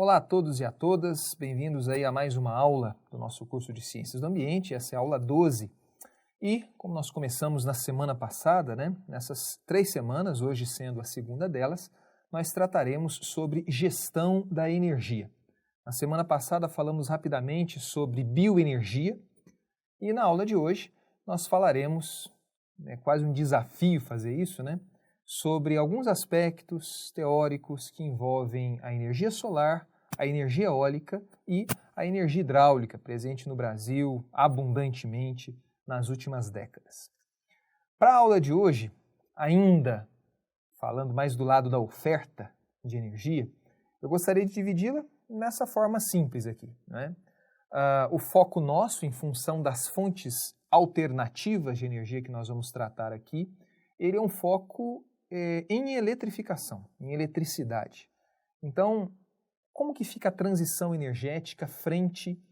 Olá a todos e a todas, bem-vindos aí a mais uma aula do nosso curso de Ciências do Ambiente, essa é a aula 12. E, como nós começamos na semana passada, nessas 3 semanas, hoje sendo a segunda delas, nós trataremos sobre gestão da energia. Na semana passada falamos rapidamente sobre bioenergia e na aula de hoje nós falaremos, é quase um desafio fazer isso, sobre alguns aspectos teóricos que envolvem a energia solar, a energia eólica e a energia hidráulica, presente no Brasil abundantemente nas últimas décadas. Para a aula de hoje, ainda falando mais do lado da oferta de energia, eu gostaria de dividi-la nessa forma simples aqui. O foco nosso, em função das fontes alternativas de energia que nós vamos tratar aqui, ele é um foco em eletrificação, em eletricidade. Então, como que fica a transição energética frente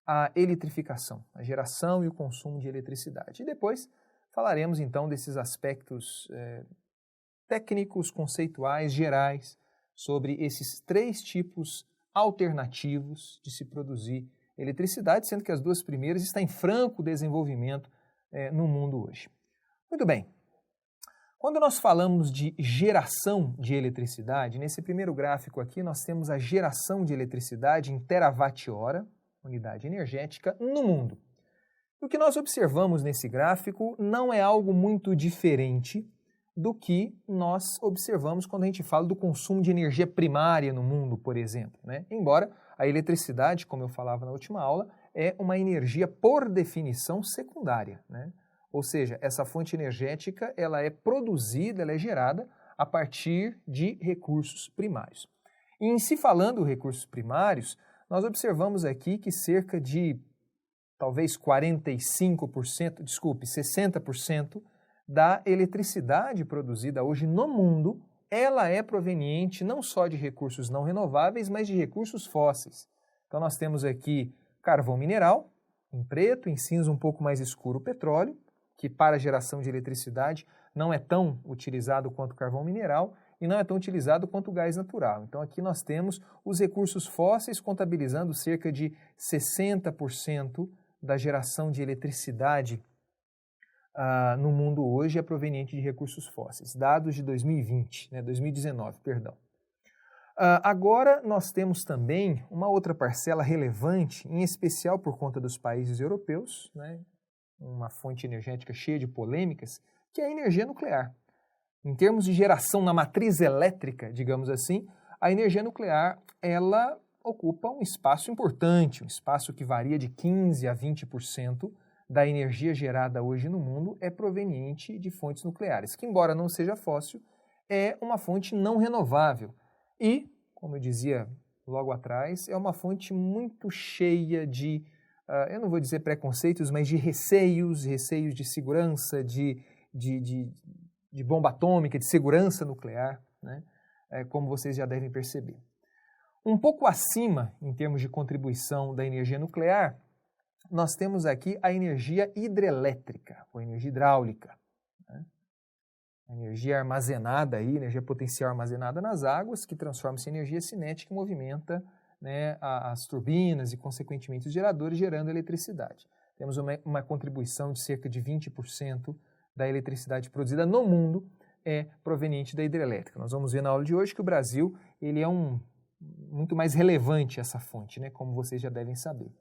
à eletrificação, a geração e o consumo de eletricidade? E depois falaremos então desses aspectos técnicos, conceituais, gerais, sobre esses 3 tipos alternativos de se produzir eletricidade, sendo que as 2 primeiras estão em franco desenvolvimento no mundo hoje. Muito bem. Quando nós falamos de geração de eletricidade, nesse primeiro gráfico aqui nós temos a geração de eletricidade em terawatt-hora, unidade energética, no mundo. O que nós observamos nesse gráfico não é algo muito diferente do que nós observamos quando a gente fala do consumo de energia primária no mundo, por exemplo. Embora a eletricidade, como eu falava na última aula, é uma energia por definição secundária. Ou seja, essa fonte energética ela é produzida, ela é gerada a partir de recursos primários. E em se falando recursos primários, nós observamos aqui que cerca de talvez 60% da eletricidade produzida hoje no mundo, ela é proveniente não só de recursos não renováveis, mas de recursos fósseis. Então nós temos aqui carvão mineral, em preto, em cinza um pouco mais escuro o petróleo, que para a geração de eletricidade não é tão utilizado quanto o carvão mineral e não é tão utilizado quanto o gás natural. Então aqui nós temos os recursos fósseis contabilizando cerca de 60% da geração de eletricidade no mundo hoje é proveniente de recursos fósseis, dados de 2019, perdão. Agora nós temos também uma outra parcela relevante, em especial por conta dos países europeus, uma fonte energética cheia de polêmicas, que é a energia nuclear. Em termos de geração na matriz elétrica, digamos assim, a energia nuclear ela ocupa um espaço importante, um espaço que varia de 15% a 20% da energia gerada hoje no mundo é proveniente de fontes nucleares, que embora não seja fóssil, é uma fonte não renovável. E, como eu dizia logo atrás, é uma fonte muito cheia de eu não vou dizer preconceitos, mas de receios de segurança, de bomba atômica, de segurança nuclear, como vocês já devem perceber. Um pouco acima, em termos de contribuição da energia nuclear, nós temos aqui a energia hidrelétrica, ou energia hidráulica. A energia armazenada, energia potencial armazenada nas águas, que transforma-se em energia cinética e movimenta as turbinas e, consequentemente, os geradores, gerando eletricidade. Temos uma contribuição de cerca de 20% da eletricidade produzida no mundo proveniente da hidrelétrica. Nós vamos ver na aula de hoje que o Brasil ele é muito mais relevante essa fonte, como vocês já devem saber.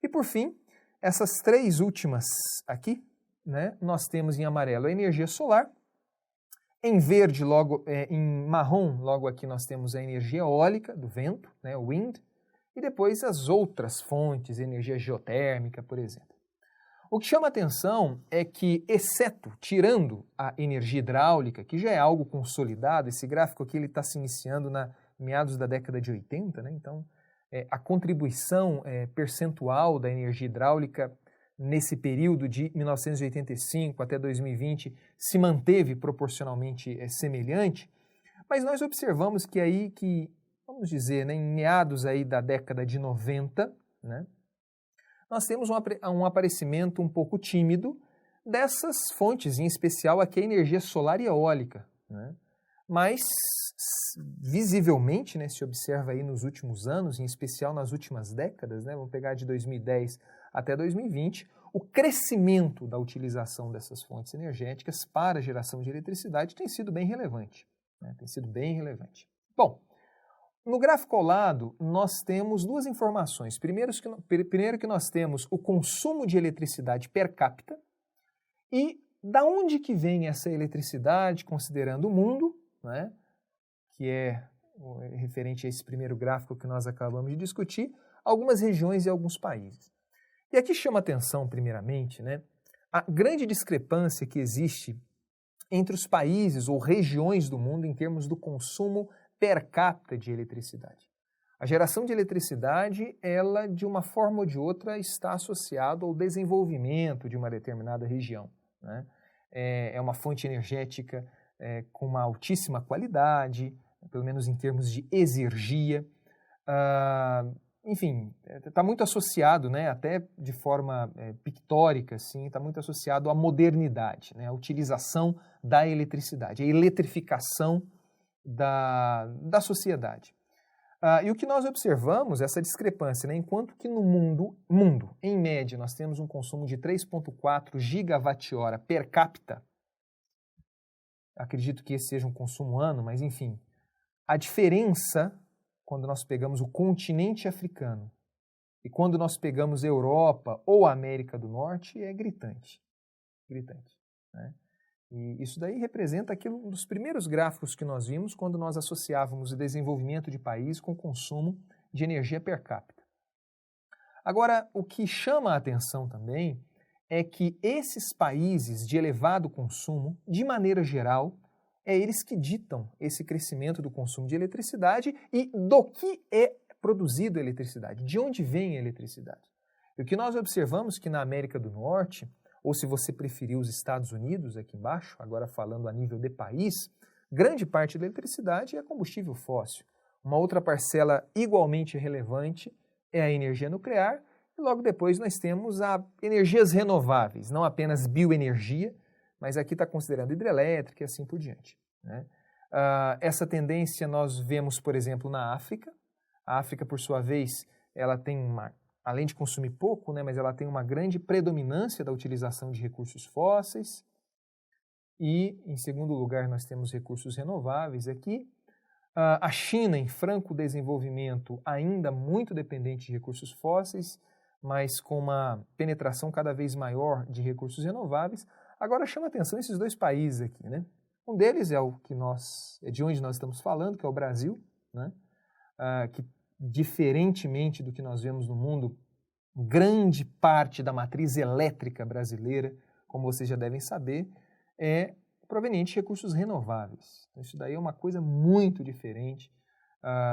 E, por fim, essas 3 últimas aqui, nós temos em amarelo a energia solar, em verde, em marrom, logo aqui nós temos a energia eólica, do vento, o wind, e depois as outras fontes, energia geotérmica, por exemplo. O que chama atenção é que, tirando a energia hidráulica, que já é algo consolidado, esse gráfico aqui está se iniciando na meados da década de 80, então a contribuição percentual da energia hidráulica nesse período de 1985 até 2020 se manteve proporcionalmente semelhante, mas nós observamos que vamos dizer, em meados aí da década de 90, nós temos um aparecimento um pouco tímido dessas fontes, em especial aqui a energia solar e eólica. mas visivelmente, né, se observa aí nos últimos anos, em especial nas últimas décadas, né, vamos pegar de 2010 até 2020, o crescimento da utilização dessas fontes energéticas para a geração de eletricidade tem sido bem relevante. Né, tem sido bem relevante. Bom, no gráfico ao lado, nós temos duas informações. Primeiro que nós temos o consumo de eletricidade per capita e da onde que vem essa eletricidade, considerando o mundo, né, que é referente a esse primeiro gráfico que nós acabamos de discutir, algumas regiões e alguns países. E aqui chama atenção, primeiramente, né, a grande discrepância que existe entre os países ou regiões do mundo em termos do consumo per capita de eletricidade. A geração de eletricidade, ela, de uma forma ou de outra, está associada ao desenvolvimento de uma determinada região, né? É uma fonte energética com uma altíssima qualidade, pelo menos em termos de exergia. Enfim, está muito associado, né, até de forma pictórica, assim, está muito associado à modernidade, né, à utilização da eletricidade, à eletrificação da sociedade. E o que nós observamos, essa discrepância, né, enquanto que no mundo, em média, nós temos um consumo de 3,4 gigawatt-hora per capita, acredito que esse seja um consumo ano, mas enfim, a diferença quando nós pegamos o continente africano e quando nós pegamos Europa ou América do Norte é gritante, né? E isso daí representa um dos primeiros gráficos que nós vimos quando nós associávamos o desenvolvimento de país com o consumo de energia per capita. Agora, o que chama a atenção também é que esses países de elevado consumo, de maneira geral, é eles que ditam esse crescimento do consumo de eletricidade e do que é produzido a eletricidade, de onde vem a eletricidade. E o que nós observamos que na América do Norte, ou se você preferir os Estados Unidos aqui embaixo, agora falando a nível de país, grande parte da eletricidade é combustível fóssil. Uma outra parcela igualmente relevante é a energia nuclear e logo depois nós temos as energias renováveis, não apenas bioenergia, mas aqui está considerando hidrelétrica e assim por diante, né? Essa tendência nós vemos, por exemplo, na África. A África, por sua vez, ela tem além de consumir pouco, né, mas ela tem uma grande predominância da utilização de recursos fósseis. E, em segundo lugar, nós temos recursos renováveis aqui. A China, em franco desenvolvimento, ainda muito dependente de recursos fósseis, mas com uma penetração cada vez maior de recursos renováveis. Agora chama atenção esses dois países aqui, né? Um deles é de onde nós estamos falando, que é o Brasil, né? Que diferentemente do que nós vemos no mundo, grande parte da matriz elétrica brasileira, como vocês já devem saber, é proveniente de recursos renováveis. Então, isso daí é uma coisa muito diferente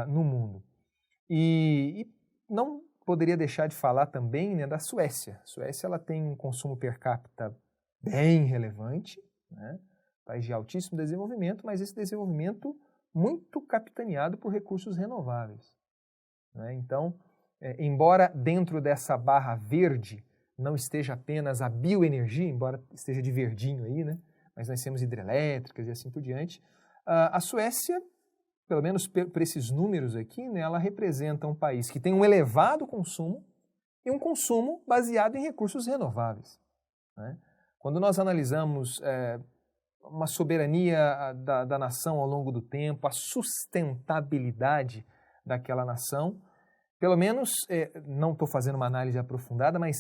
no mundo. E não poderia deixar de falar também, né, da Suécia. A Suécia ela tem um consumo per capita bem relevante, né? País de altíssimo desenvolvimento, mas esse desenvolvimento muito capitaneado por recursos renováveis, né? Então, embora dentro dessa barra verde não esteja apenas a bioenergia, embora esteja de verdinho aí, né? Mas nós temos hidrelétricas e assim por diante, a Suécia, pelo menos por esses números aqui, né, ela representa um país que tem um elevado consumo e um consumo baseado em recursos renováveis, né? Quando nós analisamos uma soberania da nação ao longo do tempo, a sustentabilidade daquela nação, pelo menos, não estou fazendo uma análise aprofundada, mas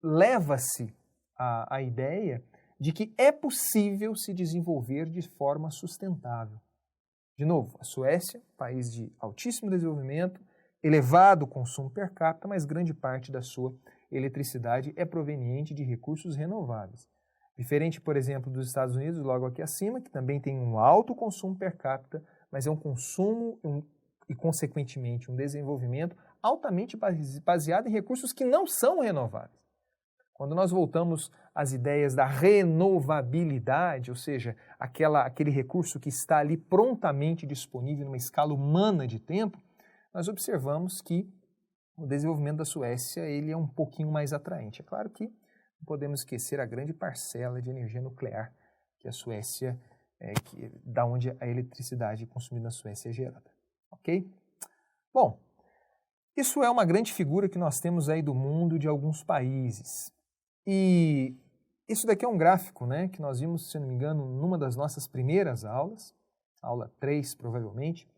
leva-se a ideia de que é possível se desenvolver de forma sustentável. De novo, a Suécia, país de altíssimo desenvolvimento, elevado consumo per capita, mas grande parte da sua eletricidade é proveniente de recursos renováveis. Diferente, por exemplo, dos Estados Unidos, logo aqui acima, que também tem um alto consumo per capita, mas é um consumo e, consequentemente, um desenvolvimento altamente baseado em recursos que não são renováveis. Quando nós voltamos às ideias da renovabilidade, ou seja, aquele recurso que está ali prontamente disponível numa escala humana de tempo, nós observamos que o desenvolvimento da Suécia ele é um pouquinho mais atraente. É claro que não podemos esquecer a grande parcela de energia nuclear que a Suécia da onde a eletricidade consumida na Suécia é gerada. Ok? Bom, isso é uma grande figura que nós temos aí do mundo de alguns países. E isso daqui é um gráfico, né, que nós vimos, se não me engano, numa das nossas primeiras aulas, aula 3 provavelmente,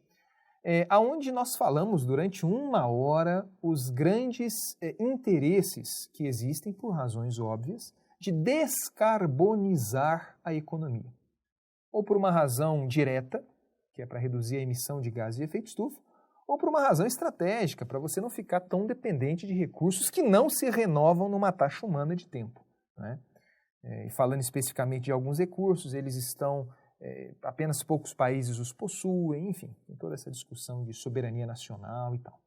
onde nós falamos durante 1 hora os grandes interesses que existem, por razões óbvias, de descarbonizar a economia. Ou por uma razão direta, que é para reduzir a emissão de gases de efeito estufa, ou por uma razão estratégica, para você não ficar tão dependente de recursos que não se renovam numa taxa humana de tempo, né? E falando especificamente de alguns recursos, eles estão, apenas poucos países os possuem, enfim, tem toda essa discussão de soberania nacional e tal.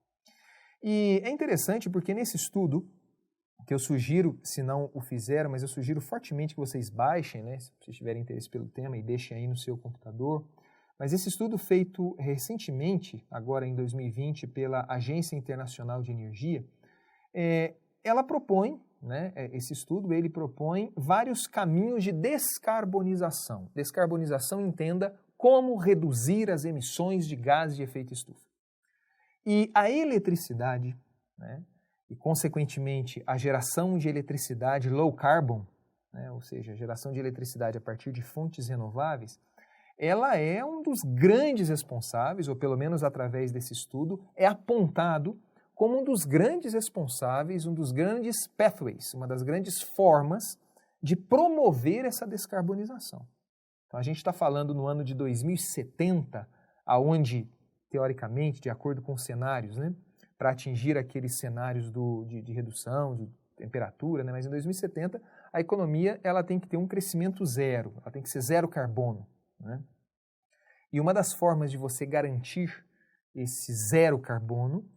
E é interessante porque nesse estudo, que eu sugiro, se não o fizeram, mas eu sugiro fortemente que vocês baixem, né, se vocês tiverem interesse pelo tema, e deixem aí no seu computador. Mas esse estudo feito recentemente, agora em 2020, pela Agência Internacional de Energia, ela propõe, né, esse estudo, ele propõe vários caminhos de descarbonização. Descarbonização, entenda, como reduzir as emissões de gases de efeito estufa. E a eletricidade, né, e consequentemente a geração de eletricidade low carbon, né, ou seja, a geração de eletricidade a partir de fontes renováveis, ela é um dos grandes responsáveis, ou pelo menos através desse estudo, é apontado como um dos grandes responsáveis, um dos grandes pathways, uma das grandes formas de promover essa descarbonização. Então a gente está falando no ano de 2070, aonde, teoricamente, de acordo com os cenários, né, para atingir aqueles cenários de redução de temperatura, né, mas em 2070 a economia ela tem que ter um crescimento zero, ela tem que ser zero carbono, né? E uma das formas de você garantir esse zero carbono,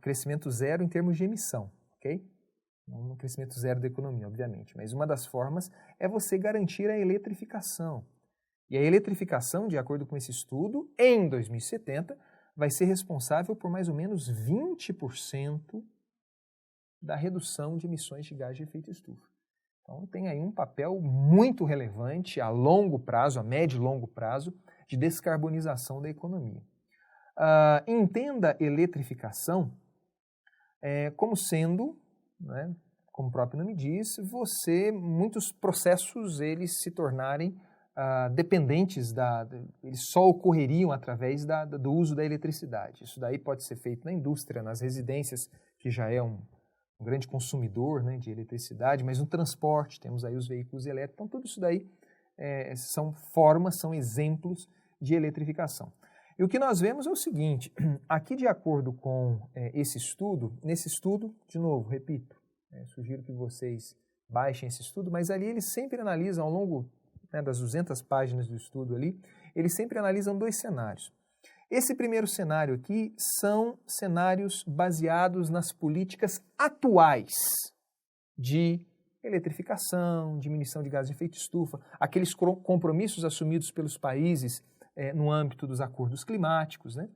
crescimento zero em termos de emissão, ok? Não no crescimento zero da economia, obviamente, mas uma das formas é você garantir a eletrificação. E a eletrificação, de acordo com esse estudo, em 2070, vai ser responsável por mais ou menos 20% da redução de emissões de gás de efeito estufa. Então tem aí um papel muito relevante a longo prazo, a médio e longo prazo, de descarbonização da economia. Entenda eletrificação como sendo, né, como o próprio nome diz, muitos processos eles se tornarem dependentes, eles só ocorreriam através do uso da eletricidade. Isso daí pode ser feito na indústria, nas residências, que já é um grande consumidor, né, de eletricidade, mas no transporte, temos aí os veículos elétricos, então tudo isso daí são formas, são exemplos de eletrificação. E o que nós vemos é o seguinte, aqui de acordo com esse estudo, nesse estudo, de novo, repito, sugiro que vocês baixem esse estudo, mas ali eles sempre analisam ao longo, né, das 200 páginas do estudo ali, eles sempre analisam 2 cenários. Esse primeiro cenário aqui são cenários baseados nas políticas atuais de eletrificação, diminuição de gases de efeito estufa, aqueles compromissos assumidos pelos países no âmbito dos acordos climáticos, né?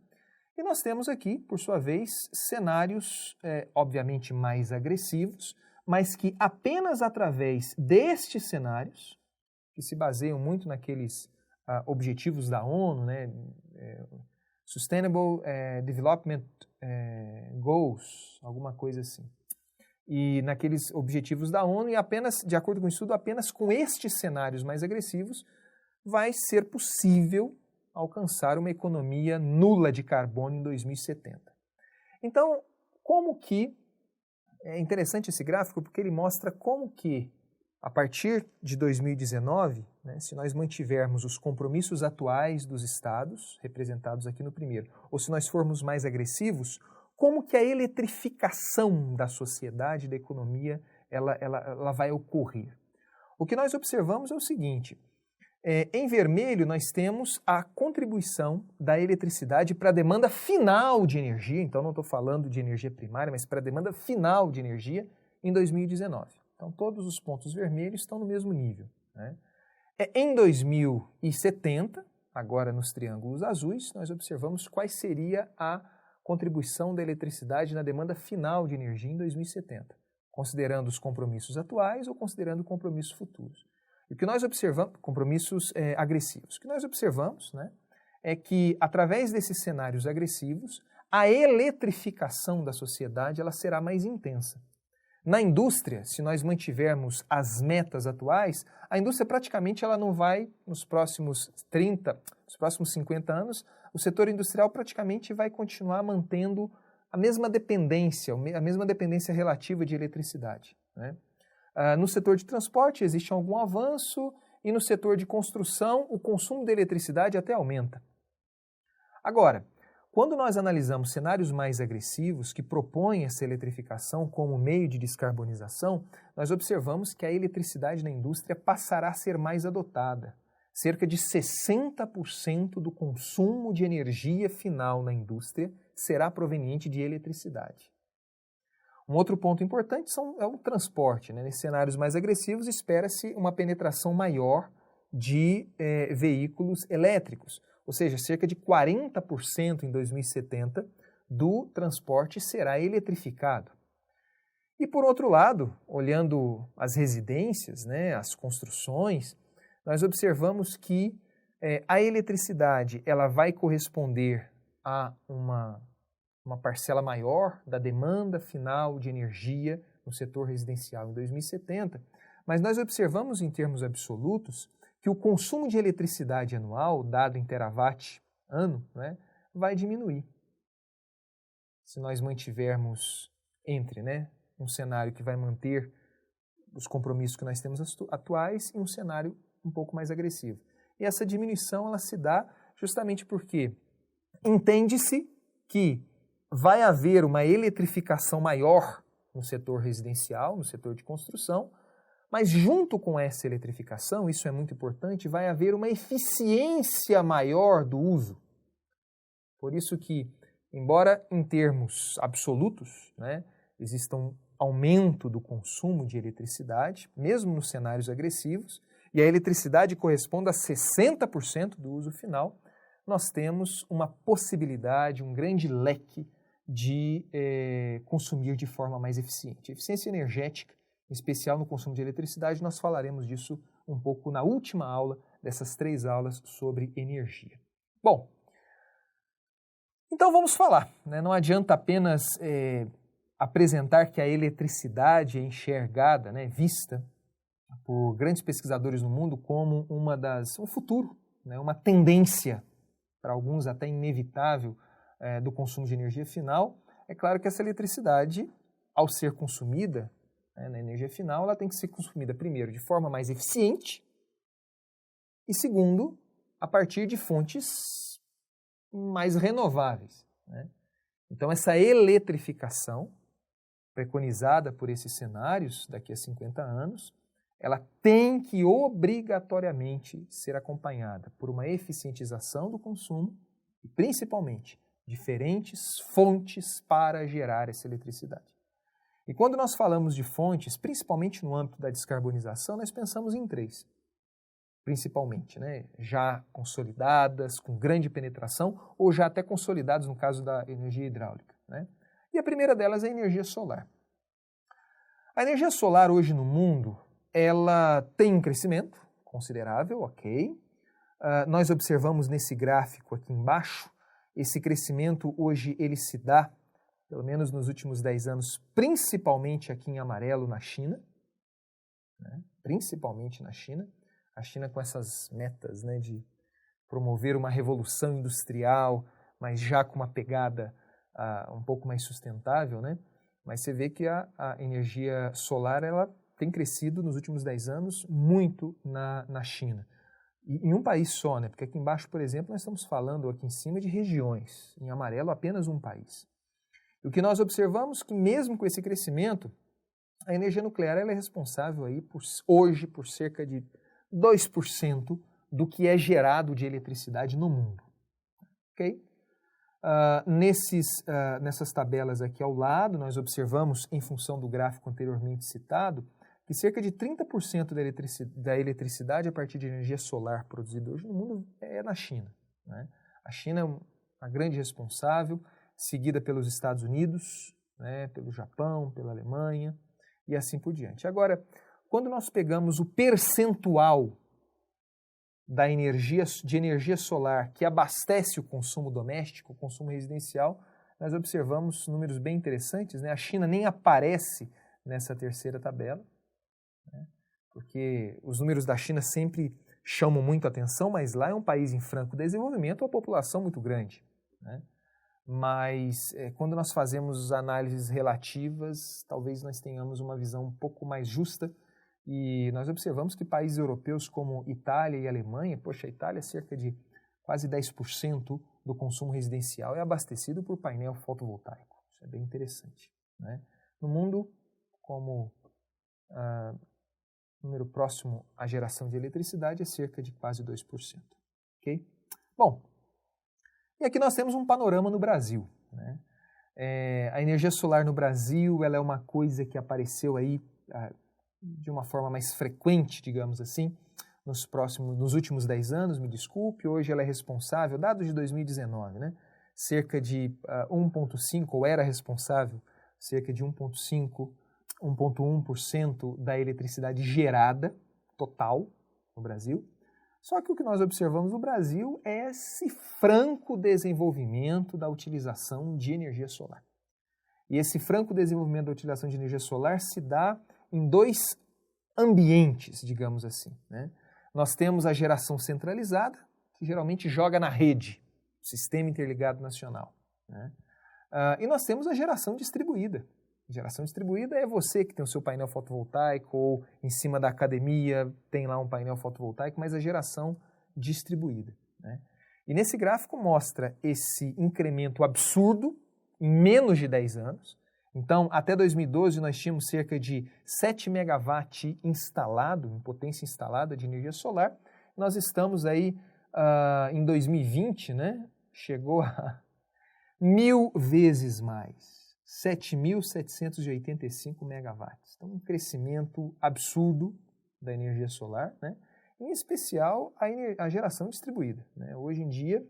E nós temos aqui, por sua vez, cenários obviamente mais agressivos, mas que apenas através destes cenários, que se baseiam muito naqueles objetivos da ONU, né? Sustainable Development Goals, alguma coisa assim. E naqueles objetivos da ONU, e apenas, de acordo com o estudo, apenas com estes cenários mais agressivos, vai ser possível alcançar uma economia nula de carbono em 2070. Então, como que... É interessante esse gráfico porque ele mostra como que, a partir de 2019, né, se nós mantivermos os compromissos atuais dos estados, representados aqui no primeiro, ou se nós formos mais agressivos, como que a eletrificação da sociedade, da economia, ela vai ocorrer. O que nós observamos é o seguinte, em vermelho nós temos a contribuição da eletricidade para a demanda final de energia, então não estou falando de energia primária, mas para a demanda final de energia em 2019. Então todos os pontos vermelhos estão no mesmo nível, né? Em 2070, agora nos triângulos azuis, nós observamos qual seria a contribuição da eletricidade na demanda final de energia em 2070, considerando os compromissos atuais ou considerando compromissos futuros. O que nós observamos, compromissos agressivos, o que nós observamos, né, é que através desses cenários agressivos, a eletrificação da sociedade ela será mais intensa. Na indústria, se nós mantivermos as metas atuais, a indústria praticamente ela não vai, nos próximos 50 anos, o setor industrial praticamente vai continuar mantendo a mesma dependência relativa de eletricidade, né? No setor de transporte existe algum avanço e no setor de construção o consumo de eletricidade até aumenta. Agora, quando nós analisamos cenários mais agressivos que propõem essa eletrificação como meio de descarbonização, nós observamos que a eletricidade na indústria passará a ser mais adotada. Cerca de 60% do consumo de energia final na indústria será proveniente de eletricidade. Um outro ponto importante é o transporte, né? Nesses cenários mais agressivos, espera-se uma penetração maior de veículos elétricos, ou seja, cerca de 40% em 2070 do transporte será eletrificado. E por outro lado, olhando as residências, né, as construções, nós observamos que a eletricidade ela vai corresponder a uma parcela maior da demanda final de energia no setor residencial em 2070, mas nós observamos em termos absolutos que o consumo de eletricidade anual, dado em terawatt ano, né, vai diminuir. Se nós mantivermos um cenário que vai manter os compromissos que nós temos atuais e um cenário um pouco mais agressivo. E essa diminuição ela se dá justamente porque entende-se que vai haver uma eletrificação maior no setor residencial, no setor de construção, mas junto com essa eletrificação, isso é muito importante, vai haver uma eficiência maior do uso. Por isso que, embora em termos absolutos, né, exista um aumento do consumo de eletricidade, mesmo nos cenários agressivos, e a eletricidade corresponde a 60% do uso final, nós temos uma possibilidade, um grande leque de consumir de forma mais eficiente. Eficiência energética, em especial no consumo de eletricidade, nós falaremos disso um pouco na última aula dessas 3 aulas sobre energia. Bom, então vamos falar, né? Não adianta apenas apresentar que a eletricidade é enxergada, né, vista por grandes pesquisadores no mundo como um futuro, né, uma tendência, para alguns até inevitável, do consumo de energia final. É claro que essa eletricidade, ao ser consumida, na energia final, ela tem que ser consumida, primeiro, de forma mais eficiente e, segundo, a partir de fontes mais renováveis, né? Então, essa eletrificação, preconizada por esses cenários daqui a 50 anos, ela tem que obrigatoriamente ser acompanhada por uma eficientização do consumo e, principalmente, diferentes fontes para gerar essa eletricidade. E quando nós falamos de fontes, principalmente no âmbito da descarbonização, nós pensamos em 3, principalmente, né? Já consolidadas, com grande penetração, ou já até consolidadas no caso da energia hidráulica, né? E a primeira delas é a energia solar. A energia solar hoje no mundo, ela tem um crescimento considerável, ok? Nós observamos nesse gráfico aqui embaixo, esse crescimento hoje ele se dá, pelo menos nos últimos 10 anos, principalmente aqui em amarelo na China, né? Principalmente na China. A China com essas metas, né, de promover uma revolução industrial, mas já com uma pegada um pouco mais sustentável, né? Mas você vê que a energia solar ela tem crescido nos últimos 10 anos muito na China. E em um país só, né? Porque aqui embaixo, por exemplo, nós estamos falando aqui em cima de regiões. Em amarelo, apenas um país. E o que nós observamos é que mesmo com esse crescimento, a energia nuclear ela é responsável aí hoje por cerca de 2% do que é gerado de eletricidade no mundo. Ok? Nessas tabelas aqui ao lado, nós observamos, em função do gráfico anteriormente citado, que cerca de 30% da eletricidade a partir de energia solar produzida hoje no mundo é na China, né? A China é uma grande responsável, seguida pelos Estados Unidos, né, pelo Japão, pela Alemanha e assim por diante. Agora, quando nós pegamos o percentual de energia solar que abastece o consumo doméstico, o consumo residencial, nós observamos números bem interessantes, né? A China nem aparece nessa terceira tabela, né? Porque os números da China sempre chamam muito a atenção, mas lá é um país em franco desenvolvimento, uma população muito grande, né? Mas quando nós fazemos análises relativas, talvez nós tenhamos uma visão um pouco mais justa e nós observamos que países europeus como Itália e Alemanha, poxa, a Itália cerca de quase 10% do consumo residencial é abastecido por painel fotovoltaico. Isso é bem interessante, né? No mundo, como número próximo à geração de eletricidade, é cerca de quase 2%. Ok? Bom, e aqui nós temos um panorama no Brasil, né? A energia solar no Brasil ela é uma coisa que apareceu aí de uma forma mais frequente, digamos assim, nos últimos 10 anos, me desculpe, hoje ela é responsável, dados de 2019, né? Cerca de 1,5%, ou era responsável, cerca de 1,1% da eletricidade gerada total no Brasil. Só que o que nós observamos no Brasil é esse franco desenvolvimento da utilização de energia solar. E esse franco desenvolvimento da utilização de energia solar se dá em dois ambientes, digamos assim, né? Nós temos a geração centralizada, que geralmente joga na rede, Sistema Interligado Nacional, né? E nós temos a geração distribuída. Geração distribuída é você que tem o seu painel fotovoltaico ou em cima da academia tem lá um painel fotovoltaico, mas a geração distribuída, né? E nesse gráfico mostra esse incremento absurdo em menos de 10 anos. Então, até 2012 nós tínhamos cerca de 7 megawatt instalado, em potência instalada de energia solar. Nós estamos aí em 2020, né? Chegou a 1.000 vezes mais. 7.785 megawatts. Então, um crescimento absurdo da energia solar, né? Em especial a geração distribuída, né? Hoje em dia,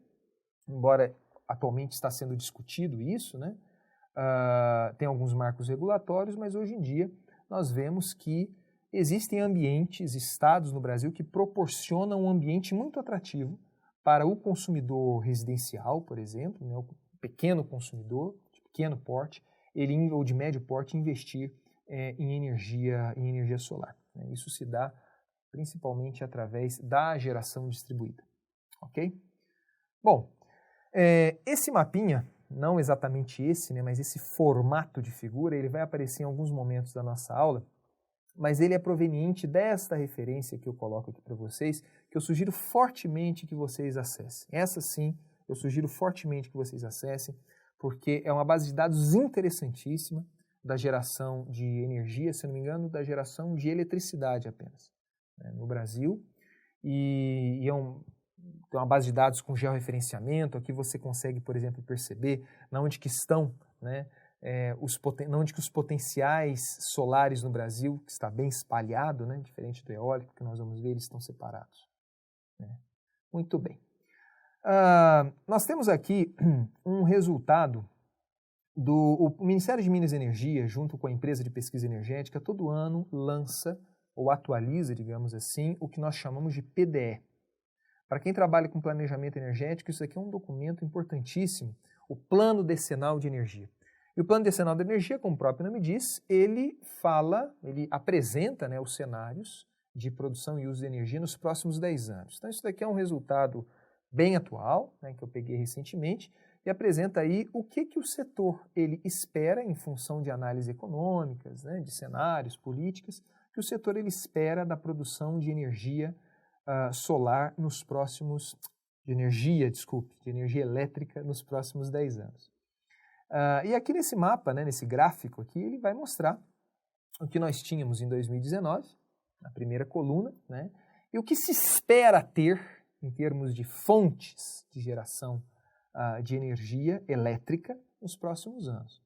embora atualmente está sendo discutido isso, né? Tem alguns marcos regulatórios, mas hoje em dia nós vemos que existem ambientes, estados no Brasil que proporcionam um ambiente muito atrativo para o consumidor residencial, por exemplo, né? O pequeno consumidor, de pequeno porte, ou de médio porte, investir em energia solar, né? Isso se dá principalmente através da geração distribuída, ok? Bom, esse mapinha, não exatamente esse, né, mas esse formato de figura, ele vai aparecer em alguns momentos da nossa aula, mas ele é proveniente desta referência que eu coloco aqui para vocês, que eu sugiro fortemente que vocês acessem. Essa sim, eu sugiro fortemente que vocês acessem, porque é uma base de dados interessantíssima da geração de energia, se não me engano, da geração de eletricidade apenas, né, no Brasil. E tem uma base de dados com georreferenciamento. Aqui você consegue, por exemplo, perceber onde que estão, né, onde que os potenciais solares no Brasil, que está bem espalhado, né, diferente do eólico, que nós vamos ver, eles estão separados, né. Muito bem. Nós temos aqui um resultado o Ministério de Minas e Energia, junto com a empresa de pesquisa energética, todo ano lança ou atualiza, digamos assim, o que nós chamamos de PDE. Para quem trabalha com planejamento energético, isso aqui é um documento importantíssimo, o Plano Decenal de Energia. E o Plano Decenal de Energia, como o próprio nome diz, ele apresenta, né, os cenários de produção e uso de energia nos próximos 10 anos. Então isso daqui é um resultado bem atual, né, que eu peguei recentemente, e apresenta aí o que o setor ele espera em função de análises econômicas, né, de cenários, políticas, que o setor ele espera da produção de energia solar nos próximos, de energia elétrica nos próximos 10 anos. E aqui nesse mapa, né, nesse gráfico aqui, ele vai mostrar o que nós tínhamos em 2019, na primeira coluna, né, e o que se espera ter em termos de fontes de geração de energia elétrica nos próximos anos.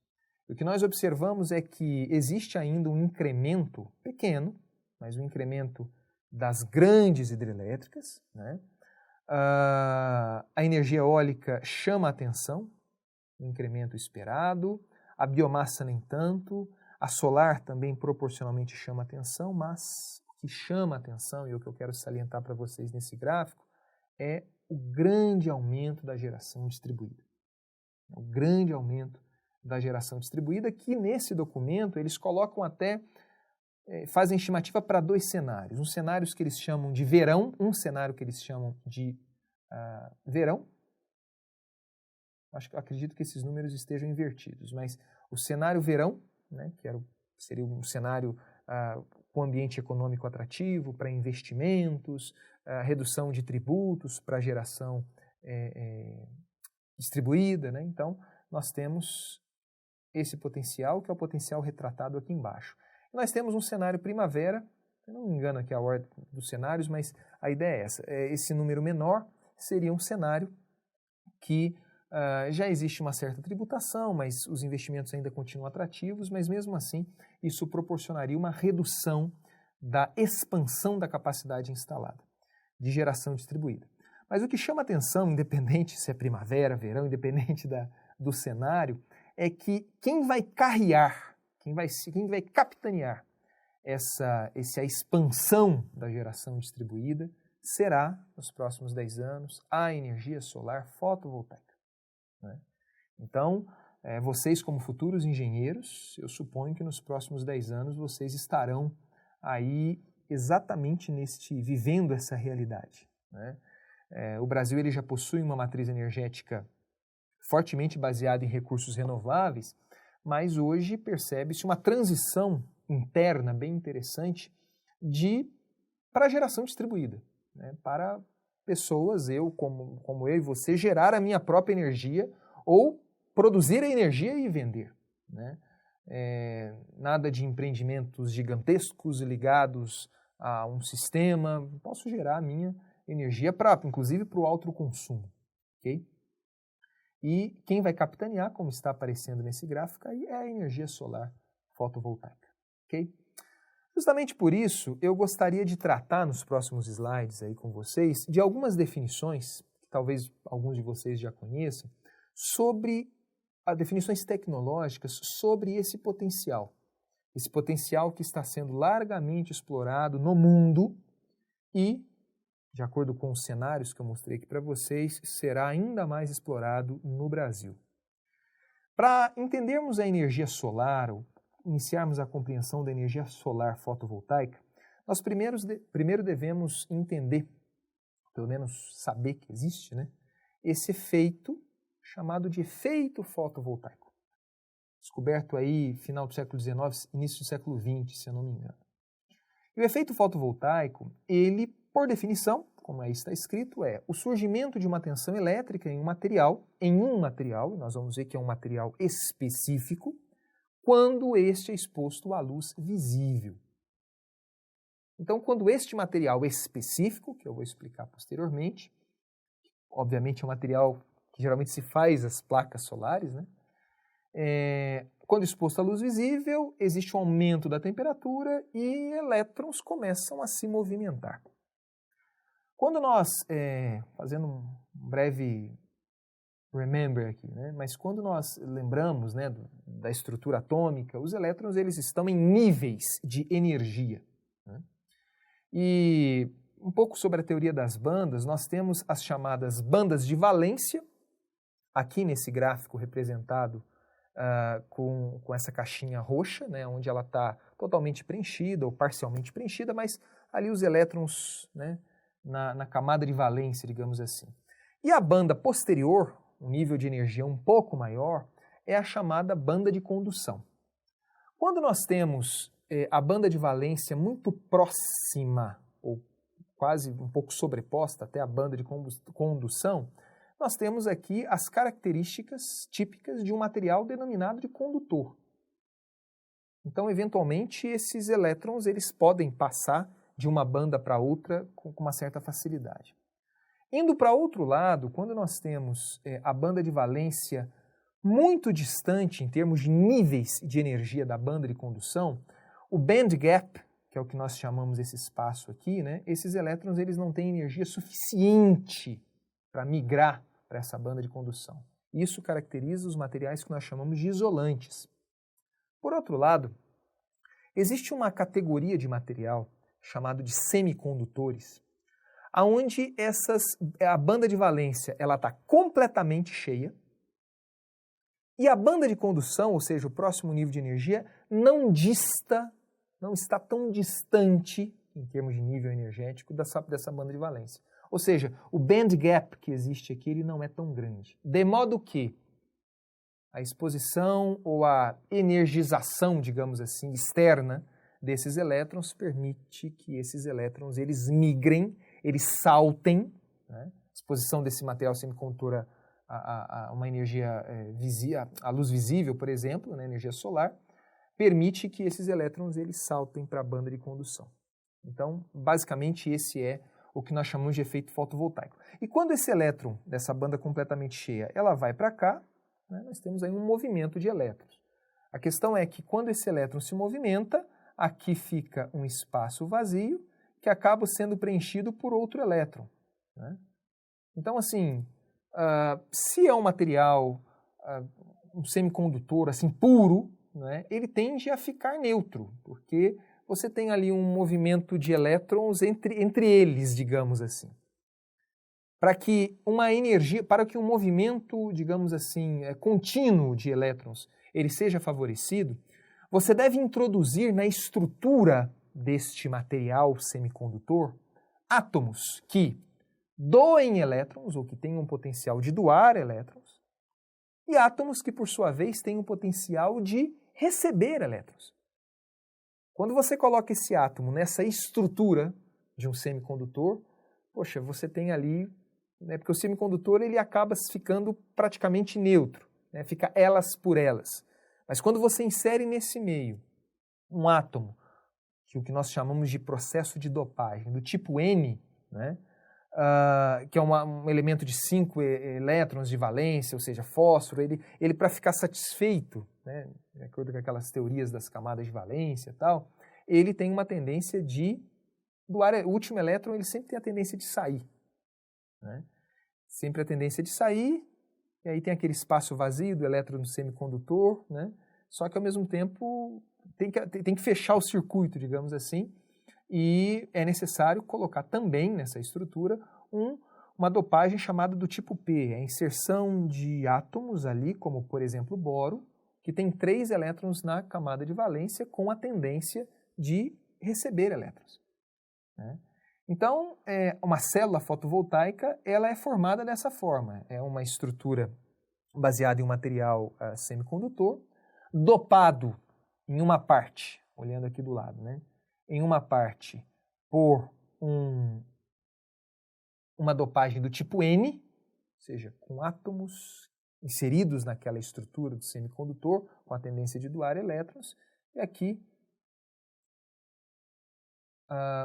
O que nós observamos é que existe ainda um incremento pequeno, mas um incremento das grandes hidrelétricas, né? A energia eólica chama a atenção, um incremento esperado, a biomassa nem tanto, A solar também proporcionalmente chama atenção, mas o que chama atenção e o que eu quero salientar para vocês nesse gráfico é o grande aumento da geração distribuída. O grande aumento da geração distribuída, que nesse documento eles colocam até, fazem estimativa para 2 cenários. Um cenário que eles chamam de verão, um cenário que eles chamam de verão. Acredito que esses números estejam invertidos, mas o cenário verão, né, que seria um cenário com ambiente econômico atrativo para investimentos, redução de tributos para geração distribuída, né? Então, nós temos esse potencial, que é o potencial retratado aqui embaixo. Nós temos um cenário primavera, eu não me engano aqui a ordem dos cenários, mas a ideia é essa. Esse número menor seria um cenário que já existe uma certa tributação, mas os investimentos ainda continuam atrativos, mas mesmo assim isso proporcionaria uma redução da expansão da capacidade instalada de geração distribuída. Mas o que chama atenção, independente se é primavera, verão, independente do cenário, é que quem vai carrear, quem vai capitanear essa expansão da geração distribuída será, nos próximos 10 anos, a energia solar fotovoltaica. Né? Então, vocês como futuros engenheiros, eu suponho que nos próximos 10 anos vocês estarão aí exatamente vivendo essa realidade. Né? O Brasil ele já possui uma matriz energética fortemente baseada em recursos renováveis, mas hoje percebe-se uma transição interna bem interessante para a geração distribuída, né? Para pessoas, como eu e você, gerar a minha própria energia ou produzir a energia e vender. Né? Nada de empreendimentos gigantescos ligados a um sistema. Posso gerar a minha energia, inclusive para o autoconsumo. Okay? E quem vai capitanear, como está aparecendo nesse gráfico, aí é a energia solar fotovoltaica. Okay? Justamente por isso, eu gostaria de tratar nos próximos slides aí com vocês de algumas definições, que talvez alguns de vocês já conheçam, sobre definições tecnológicas sobre esse potencial que está sendo largamente explorado no mundo e, de acordo com os cenários que eu mostrei aqui para vocês, será ainda mais explorado no Brasil. Para entendermos a energia solar, ou iniciarmos a compreensão da energia solar fotovoltaica, nós primeiro devemos entender, pelo menos saber que existe, né, esse efeito chamado de efeito fotovoltaico, descoberto aí final do século XIX, início do século XX, se eu não me engano. E o efeito fotovoltaico, ele, por definição, como aí está escrito, é o surgimento de uma tensão elétrica em um material, nós vamos ver que é um material específico, quando este é exposto à luz visível. Então, quando este material específico, que eu vou explicar posteriormente, obviamente é um material que geralmente se faz as placas solares, né? Quando exposto à luz visível, existe um aumento da temperatura e elétrons começam a se movimentar. Quando nós, fazendo um breve remember aqui, né? Mas quando nós lembramos, né, da estrutura atômica, os elétrons eles estão em níveis de energia. Né? E um pouco sobre a teoria das bandas, nós temos as chamadas bandas de valência, aqui nesse gráfico representado com essa caixinha roxa, né, onde ela está totalmente preenchida ou parcialmente preenchida, mas ali os elétrons, né, na camada de valência, digamos assim. E a banda posterior, um nível de energia um pouco maior, é a chamada banda de condução. Quando nós temos a banda de valência muito próxima, ou quase um pouco sobreposta até a banda de condução, nós temos aqui as características típicas de um material denominado de condutor. Então, eventualmente, esses elétrons eles podem passar de uma banda para outra com uma certa facilidade. Indo para outro lado, quando nós temos a banda de valência muito distante em termos de níveis de energia da banda de condução, o band gap, que é o que nós chamamos esse espaço aqui, né, esses elétrons eles não têm energia suficiente para migrar para essa banda de condução. Isso caracteriza os materiais que nós chamamos de isolantes. Por outro lado, Existe uma categoria de material chamado de semicondutores, aonde a banda de valência ela está completamente cheia e a banda de condução, ou seja, o próximo nível de energia, não está tão distante, em termos de nível energético, dessa banda de valência. Ou seja, o band gap que existe aqui ele não é tão grande. De modo que a exposição ou a energização, digamos assim, externa desses elétrons permite que esses elétrons eles migrem, eles saltem, né? A exposição desse material semicondutor a uma energia a luz visível, por exemplo, né, energia solar, permite que esses elétrons eles saltem para a banda de condução. Então, basicamente, esse é o que nós chamamos de efeito fotovoltaico. E quando esse elétron, dessa banda completamente cheia, ela vai para cá, né, nós temos aí um movimento de elétrons. A questão é que quando esse elétron se movimenta, aqui fica um espaço vazio que acaba sendo preenchido por outro elétron, né? Então, assim, se é um material, um semicondutor assim puro, né, ele tende a ficar neutro, porque você tem ali um movimento de elétrons entre eles, digamos assim. Para que um movimento, digamos assim, contínuo de elétrons, ele seja favorecido, você deve introduzir na estrutura deste material semicondutor átomos que doem elétrons, ou que têm um potencial de doar elétrons, e átomos que, por sua vez, têm um potencial de receber elétrons. Quando você coloca esse átomo nessa estrutura de um semicondutor, poxa, você tem ali, né, porque o semicondutor ele acaba ficando praticamente neutro, né, fica elas por elas. Mas quando você insere nesse meio um átomo, que é o que nós chamamos de processo de dopagem, do tipo N, né, que é um elemento de 5 elétrons de valência, ou seja, fósforo, ele para ficar satisfeito, né, de acordo com aquelas teorias das camadas de valência e tal, ele tem uma tendência de doar, o último elétron ele sempre tem a tendência de sair, né? Sempre a tendência de sair, e aí tem aquele espaço vazio do elétron do semicondutor, né? Só que ao mesmo tempo tem que fechar o circuito, digamos assim, e é necessário colocar também nessa estrutura uma dopagem chamada do tipo P, a inserção de átomos ali, como por exemplo o boro, que tem 3 elétrons na camada de valência com a tendência de receber elétrons, né? Então, uma célula fotovoltaica ela é formada dessa forma, é uma estrutura baseada em um material semicondutor, dopado em uma parte, olhando aqui do lado, né? Em uma parte por uma dopagem do tipo N, ou seja, com átomos inseridos naquela estrutura do semicondutor, com a tendência de doar elétrons, e aqui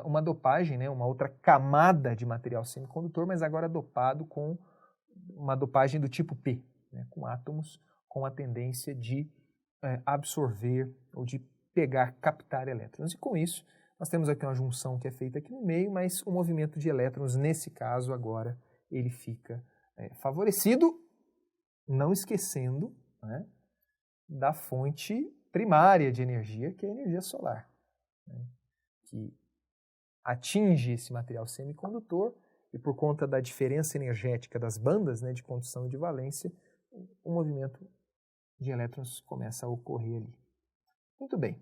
uma dopagem, né, uma outra camada de material semicondutor, mas agora dopado com uma dopagem do tipo P, né, com átomos com a tendência de absorver ou de captar elétrons. E com isso, nós temos aqui uma junção que é feita aqui no meio, mas o movimento de elétrons, nesse caso agora, ele fica favorecido, não esquecendo, né, da fonte primária de energia, que é a energia solar, né, que atinge esse material semicondutor e por conta da diferença energética das bandas, né, de condução e de valência, o movimento de elétrons começa a ocorrer ali. Muito bem.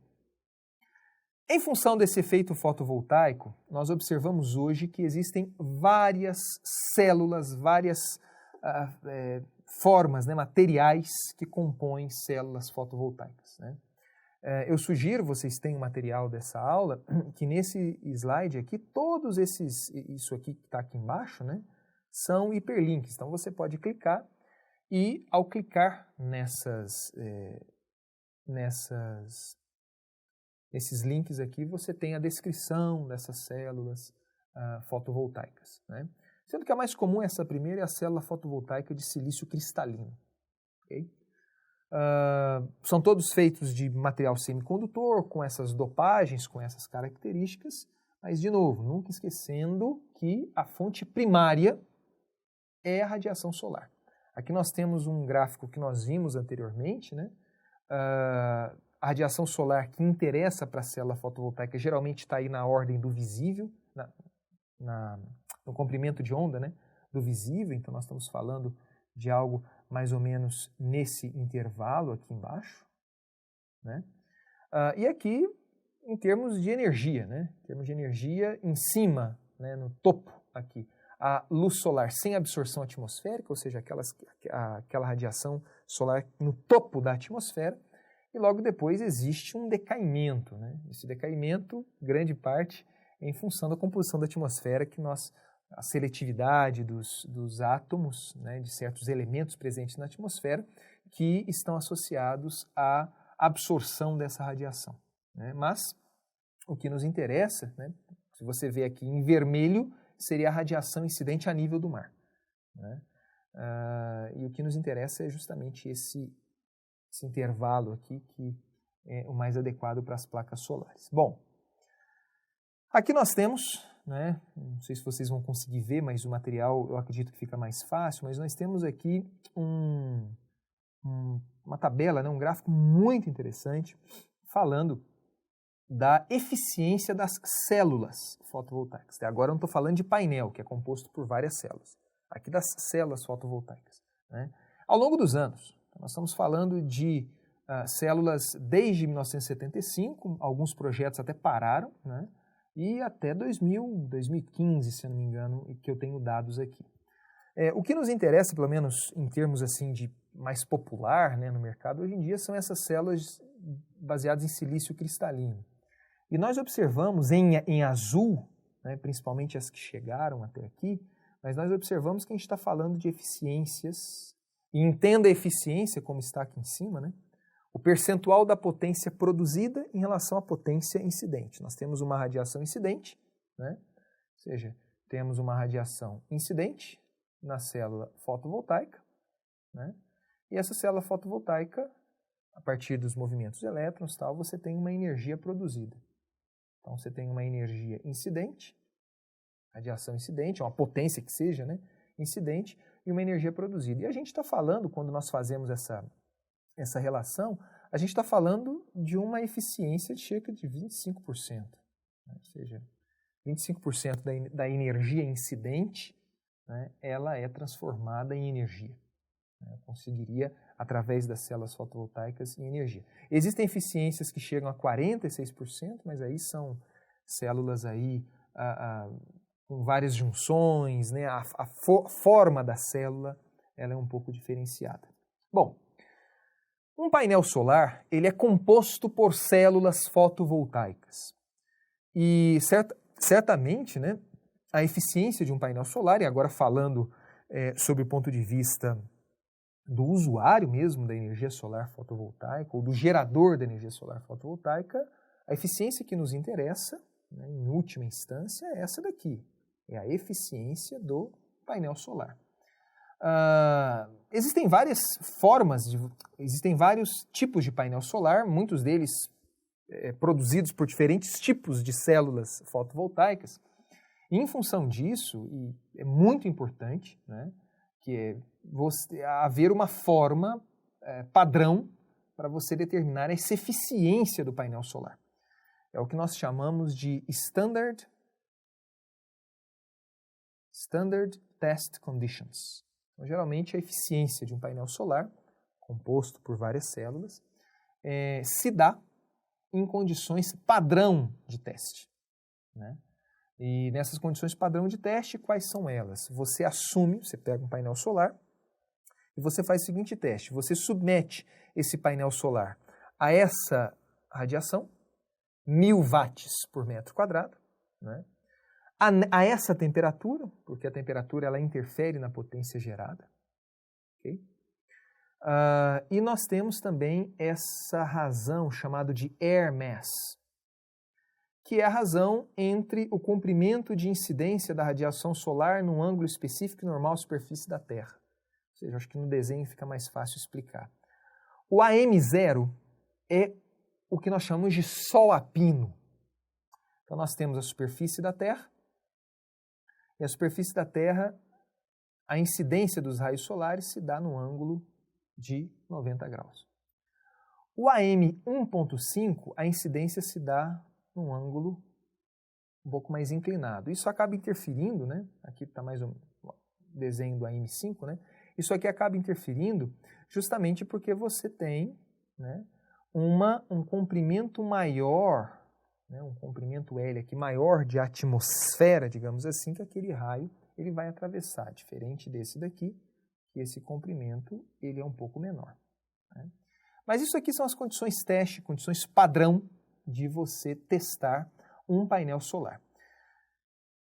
Em função desse efeito fotovoltaico, nós observamos hoje que existem várias células, várias formas, né, materiais que compõem células fotovoltaicas, né? Eu sugiro, vocês têm um material dessa aula, que nesse slide aqui, todos isso aqui que está aqui embaixo, né, são hiperlinks. Então você pode clicar e ao clicar nesses links aqui, você tem a descrição dessas células fotovoltaicas, né? Sendo que a mais comum, essa primeira, é a célula fotovoltaica de silício cristalino. Okay? São todos feitos de material semicondutor, com essas dopagens, com essas características, mas, de novo, nunca esquecendo que a fonte primária é a radiação solar. Aqui nós temos um gráfico que nós vimos anteriormente, né, a radiação solar que interessa para a célula fotovoltaica geralmente está aí na ordem do visível, no comprimento de onda, né, do visível, então nós estamos falando de algo mais ou menos nesse intervalo aqui embaixo, né? E aqui, em termos de energia, né, em termos de energia, em cima, né, no topo aqui, a luz solar sem absorção atmosférica, ou seja, aquela radiação solar no topo da atmosfera, e logo depois existe um decaimento, né? Esse decaimento, grande parte, é em função da composição da atmosfera a seletividade dos átomos, né, de certos elementos presentes na atmosfera, que estão associados à absorção dessa radiação, né? Mas o que nos interessa, né, se você vê aqui em vermelho, seria a radiação incidente a nível do mar, né? E o que nos interessa é justamente esse intervalo aqui, que é o mais adequado para as placas solares. Bom, aqui nós temos, né, não sei se vocês vão conseguir ver, mas o material eu acredito que fica mais fácil, mas nós temos aqui uma tabela, né, um gráfico muito interessante, falando da eficiência das células fotovoltaicas. Até agora eu não estou falando de painel, que é composto por várias células. Aqui das células fotovoltaicas, né? Ao longo dos anos, nós estamos falando de células desde 1975, alguns projetos até pararam, né? E até 2015, se eu não me engano, que eu tenho dados aqui. O que nos interessa, pelo menos em termos assim de mais popular, né, no mercado hoje em dia, são essas células baseadas em silício cristalino. E nós observamos em azul, né, principalmente as que chegaram até aqui, mas nós observamos que a gente está falando de eficiências, e entenda a eficiência como está aqui em cima, né? O percentual da potência produzida em relação à potência incidente. Nós temos uma radiação incidente, né? Ou seja, temos uma radiação incidente na célula fotovoltaica, né? E essa célula fotovoltaica, a partir dos movimentos de elétrons, tal, você tem uma energia produzida. Então você tem uma energia incidente, radiação incidente, uma potência que seja, né, incidente, e uma energia produzida. E a gente está falando, quando nós fazemos essa relação, a gente está falando de uma eficiência de cerca de 25%. Né? Ou seja, 25% da energia incidente, né, ela é transformada em energia. Eu conseguiria, através das células fotovoltaicas, em energia. Existem eficiências que chegam a 46%, mas aí são células aí, com várias junções, né? A forma da célula ela é um pouco diferenciada. Bom, um painel solar ele é composto por células fotovoltaicas. E certamente, né, a eficiência de um painel solar, e agora falando sobre o ponto de vista do usuário mesmo da energia solar fotovoltaica, ou do gerador da energia solar fotovoltaica, a eficiência que nos interessa, né, em última instância, é essa daqui. É a eficiência do painel solar. Existem várias existem vários tipos de painel solar, muitos deles produzidos por diferentes tipos de células fotovoltaicas. E em função disso, e é muito importante, né, que é haver uma forma padrão para você determinar essa eficiência do painel solar. É o que nós chamamos de Standard Test Conditions. Então, geralmente, a eficiência de um painel solar, composto por várias células, se dá em condições padrão de teste, né? E nessas condições padrão de teste, quais são elas? Você pega um painel solar e você faz o seguinte teste. Você submete esse painel solar a essa radiação, 1000 watts por metro quadrado, né? A essa temperatura, porque a temperatura ela interfere na potência gerada. Okay? E nós temos também essa razão chamada de air mass, que é a razão entre o comprimento de incidência da radiação solar num ângulo específico e normal à superfície da Terra. Ou seja, acho que no desenho fica mais fácil explicar. O AM0 é o que nós chamamos de sol a pino. Então nós temos a superfície da Terra, e a superfície da Terra, a incidência dos raios solares se dá no ângulo de 90 graus. O AM 1.5, a incidência se dá num ângulo um pouco mais inclinado. Isso acaba interferindo, né? Aqui está mais um desenho do AM5, né? Isso aqui acaba interferindo justamente porque você tem, né, um comprimento maior, né, um comprimento L aqui maior de atmosfera, digamos assim, que aquele raio ele vai atravessar, diferente desse daqui, que esse comprimento ele é um pouco menor, né? Mas isso aqui são as condições teste, condições padrão de você testar um painel solar.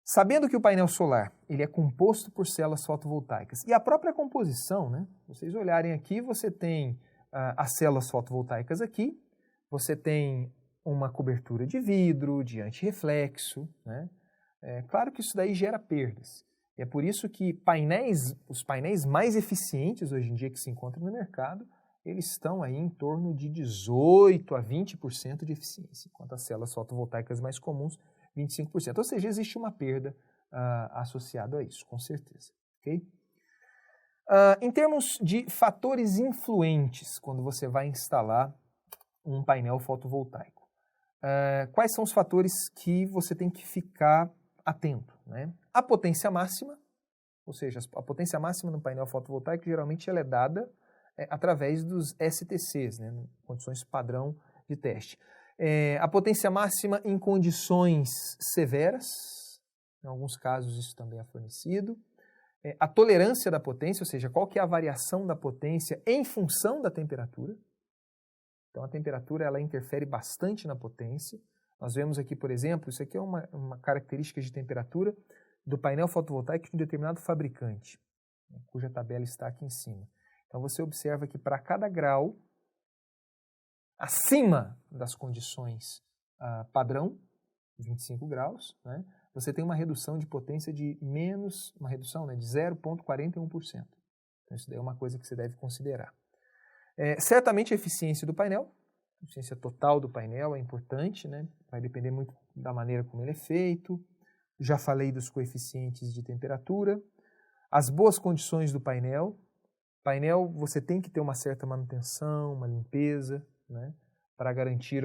Sabendo que o painel solar ele é composto por células fotovoltaicas e a própria composição, né? Vocês olharem aqui, você tem as células fotovoltaicas aqui, você tem uma cobertura de vidro, de antirreflexo, né? Claro que isso daí gera perdas. E é por isso que os painéis mais eficientes hoje em dia que se encontram no mercado, eles estão aí em torno de 18% a 20% de eficiência, enquanto as células fotovoltaicas mais comuns, 25%. Ou seja, existe uma perda associada a isso, com certeza. Okay? Em termos de fatores influentes, quando você vai instalar um painel fotovoltaico, quais são os fatores que você tem que ficar atento, né? A potência máxima, ou seja, a potência máxima no painel fotovoltaico geralmente ela é dada através dos STCs, né, condições padrão de teste. A potência máxima em condições severas, em alguns casos isso também é fornecido. A tolerância da potência, ou seja, qual que é a variação da potência em função da temperatura. Então a temperatura ela interfere bastante na potência. Nós vemos aqui, por exemplo, isso aqui é uma característica de temperatura do painel fotovoltaico de um determinado fabricante, cuja tabela está aqui em cima. Então você observa que para cada grau acima das condições padrão, 25 graus, né, você tem uma redução de potência de uma redução, né, de 0,41%. Então isso daí é uma coisa que você deve considerar. Certamente a eficiência do painel, a eficiência total do painel é importante, né, vai depender muito da maneira como ele é feito. Já falei dos coeficientes de temperatura. As boas condições do painel. Painel, você tem que ter uma certa manutenção, uma limpeza, né, para garantir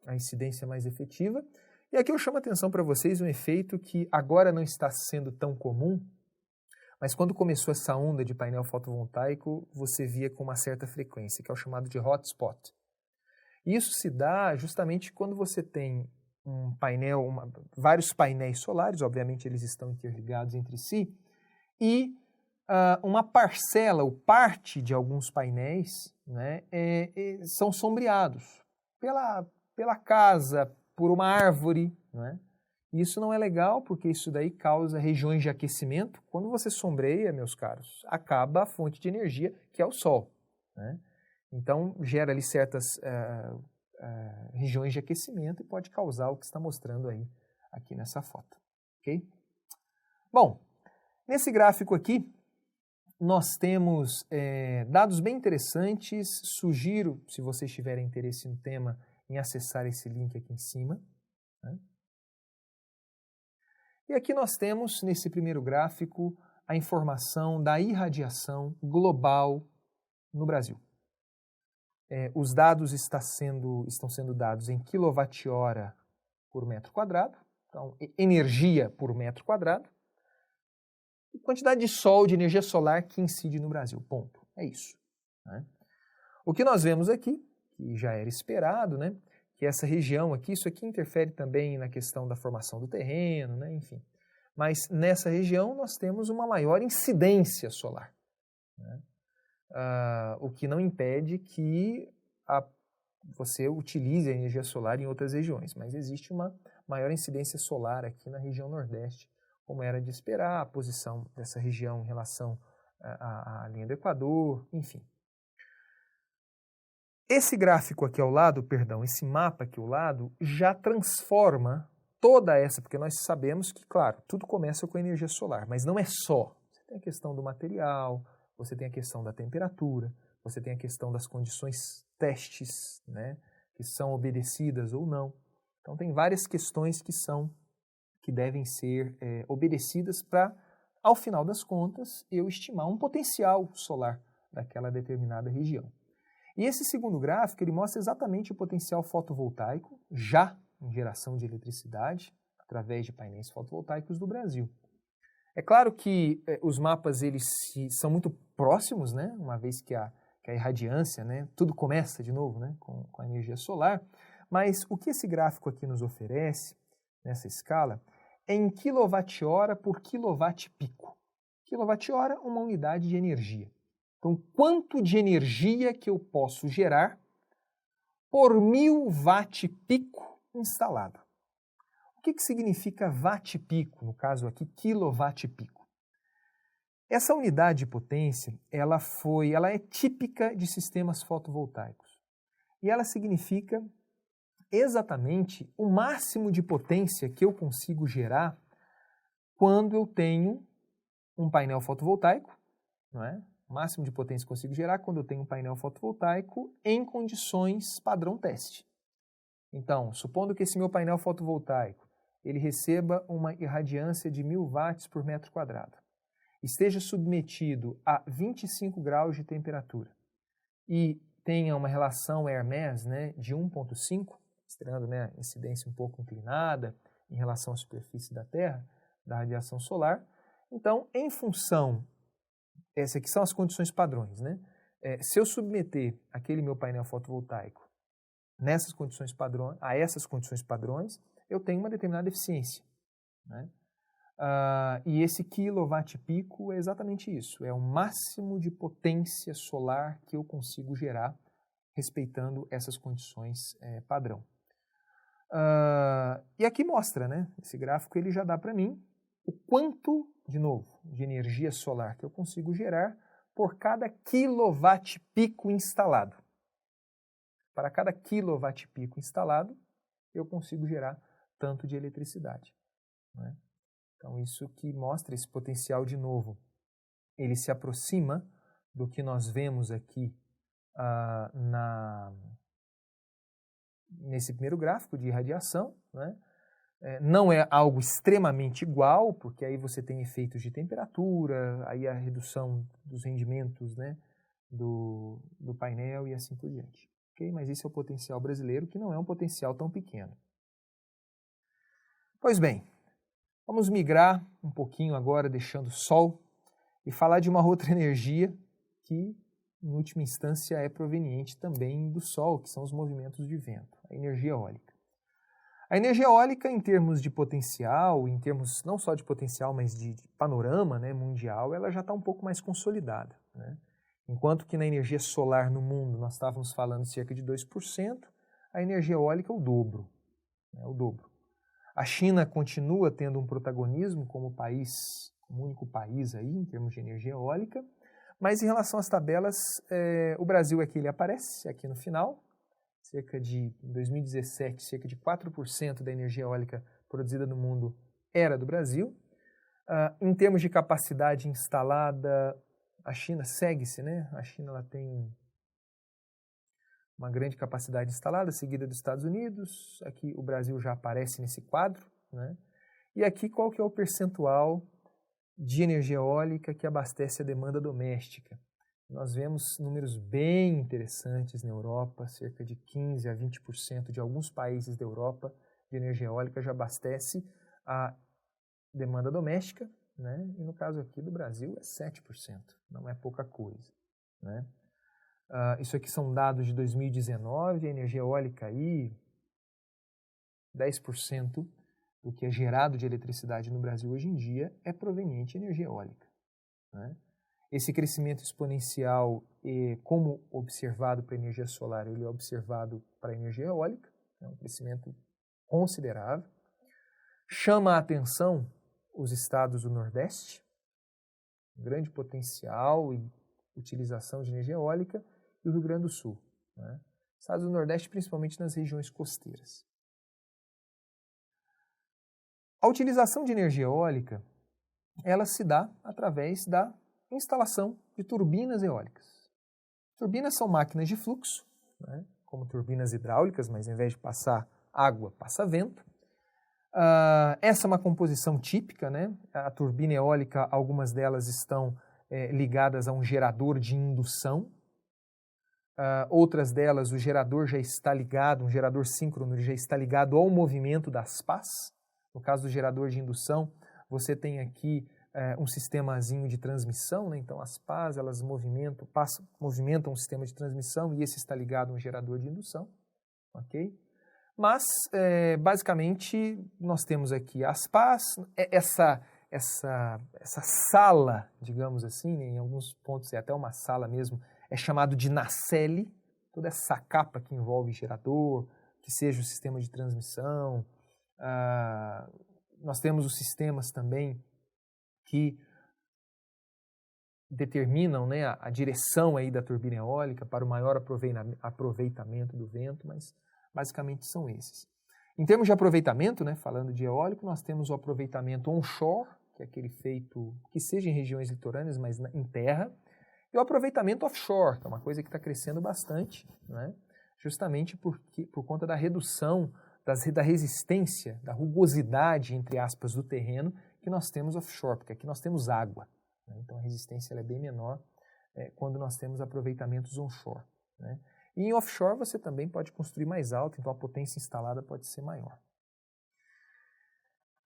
a incidência mais efetiva. E aqui eu chamo a atenção para vocês um efeito que agora não está sendo tão comum, mas quando começou essa onda de painel fotovoltaico, você via com uma certa frequência, que é o chamado de hotspot. Isso se dá justamente quando você tem um painel, vários painéis solares, obviamente eles estão interligados entre si, e uma parcela ou parte de alguns painéis, né, são sombreados pela casa, por uma árvore, né? Isso não é legal porque isso daí causa regiões de aquecimento. Quando você sombreia, meus caros, acaba a fonte de energia que é o sol, né? Então gera ali certas regiões de aquecimento e pode causar o que está mostrando aí aqui nessa foto, ok? Bom, nesse gráfico aqui nós temos dados bem interessantes. Sugiro, se vocês tiverem interesse no tema, em acessar esse link aqui em cima, né? E aqui nós temos, nesse primeiro gráfico, a informação da irradiação global no Brasil. Os dados estão sendo dados em kWh por metro quadrado, então energia por metro quadrado, e quantidade de sol, de energia solar que incide no Brasil, ponto. É isso, né? O que nós vemos aqui, que já era esperado, né, que essa região aqui, isso aqui interfere também na questão da formação do terreno, né, enfim. Mas nessa região nós temos uma maior incidência solar, né? O que não impede que você utilize a energia solar em outras regiões, mas existe uma maior incidência solar aqui na região Nordeste, como era de esperar, a posição dessa região em relação à linha do Equador, enfim. Esse gráfico aqui ao lado, esse mapa aqui ao lado, já transforma toda essa, porque nós sabemos que, claro, tudo começa com a energia solar, mas não é só. Você tem a questão do material, você tem a questão da temperatura, você tem a questão das condições testes, né, que são obedecidas ou não. Então tem várias questões que devem ser obedecidas para, ao final das contas, eu estimar um potencial solar daquela determinada região. E esse segundo gráfico, ele mostra exatamente o potencial fotovoltaico, já em geração de eletricidade, através de painéis fotovoltaicos do Brasil. É claro que os mapas são muito próximos, né? Uma vez que a irradiância, né? Tudo começa de novo, né? Com a energia solar, mas o que esse gráfico aqui nos oferece, nessa escala, é em quilowatt-hora por quilowatt-pico. Quilowatt-hora, uma unidade de energia. Então, quanto de energia que eu posso gerar por 1000 watt-pico instalado? O que significa watt-pico, no caso aqui, quilowatt-pico? Essa unidade de potência, ela é típica de sistemas fotovoltaicos. E ela significa exatamente o máximo de potência que eu consigo gerar quando eu tenho um painel fotovoltaico, não é? O máximo de potência que eu consigo gerar quando eu tenho um painel fotovoltaico em condições padrão teste. Então, supondo que esse meu painel fotovoltaico ele receba uma irradiância de 1000 watts por metro quadrado, esteja submetido a 25 graus de temperatura e tenha uma relação Hermès, né, de 1,5, mostrando, né, a incidência um pouco inclinada em relação à superfície da Terra, da radiação solar. Então, em função, essas aqui são as condições padrões, né? Se eu submeter aquele meu painel fotovoltaico a essas condições padrões, eu tenho uma determinada eficiência, né? E esse quilowatt-pico é exatamente isso, é o máximo de potência solar que eu consigo gerar respeitando essas condições padrão. E aqui mostra, né? Esse gráfico ele já dá para mim o quanto, de novo, de energia solar que eu consigo gerar por cada quilowatt-pico instalado. Para cada quilowatt-pico instalado, eu consigo gerar tanto de eletricidade, né? Então, isso que mostra esse potencial de novo. Ele se aproxima do que nós vemos aqui nesse primeiro gráfico de irradiação, né? Não é algo extremamente igual, porque aí você tem efeitos de temperatura, aí a redução dos rendimentos, né, do painel e assim por diante. Okay? Mas esse é o potencial brasileiro, que não é um potencial tão pequeno. Pois bem, vamos migrar um pouquinho agora, deixando o Sol, e falar de uma outra energia que, em última instância, é proveniente também do Sol, que são os movimentos de vento, a energia eólica. A energia eólica, em termos de potencial, em termos não só de potencial, mas de panorama, né, mundial, ela já está um pouco mais consolidada, né? Enquanto que na energia solar no mundo nós estávamos falando de cerca de 2%, a energia eólica é o dobro, né, o dobro. A China continua tendo um protagonismo como único país aí, em termos de energia eólica, mas em relação às tabelas, o Brasil é que ele aparece aqui no final. Em 2017, cerca de 4% da energia eólica produzida no mundo era do Brasil. Em termos de capacidade instalada, a China segue-se, né? A China ela tem uma grande capacidade instalada, seguida dos Estados Unidos. Aqui o Brasil já aparece nesse quadro, né? E aqui qual que é o percentual de energia eólica que abastece a demanda doméstica? Nós vemos números bem interessantes na Europa, cerca de 15% a 20% de alguns países da Europa de energia eólica já abastece a demanda doméstica, né? E no caso aqui do Brasil é 7%, não é pouca coisa, né? Isso aqui são dados de 2019, a energia eólica aí, 10% do que é gerado de eletricidade no Brasil hoje em dia é proveniente de energia eólica, né? Esse crescimento exponencial, como observado para a energia solar, ele é observado para a energia eólica, é um crescimento considerável. Chama a atenção os estados do Nordeste, grande potencial e utilização de energia eólica, e o Rio Grande do Sul, né? Estados do Nordeste, principalmente nas regiões costeiras. A utilização de energia eólica, ela se dá através da instalação de turbinas eólicas. Turbinas são máquinas de fluxo, né, como turbinas hidráulicas, mas ao invés de passar água, passa vento. Essa é uma composição típica, né? A turbina eólica, algumas delas estão ligadas a um gerador de indução. Outras delas, o gerador já está ligado, um gerador síncrono, ele já está ligado ao movimento das pás. No caso do gerador de indução, você tem aqui um sistemazinho de transmissão, né? Então as pás elas movimentam o sistema de transmissão e esse está ligado a um gerador de indução, ok? Mas, basicamente, nós temos aqui as pás, essa sala, digamos assim, né? Em alguns pontos é até uma sala mesmo, é chamado de nacelle, toda essa capa que envolve gerador, que seja o sistema de transmissão. Nós temos os sistemas também que determinam, né, a direção aí da turbina eólica para o maior aproveitamento do vento, mas basicamente são esses. Em termos de aproveitamento, né, falando de eólico, nós temos o aproveitamento onshore, que é aquele feito que seja em regiões litorâneas, mas em terra, e o aproveitamento offshore, que é uma coisa que está crescendo bastante, né, justamente por conta da redução da resistência, da rugosidade, entre aspas, do terreno que nós temos offshore, porque aqui nós temos água, né, então a resistência ela é bem menor quando nós temos aproveitamentos onshore, né. E em offshore você também pode construir mais alto, então a potência instalada pode ser maior.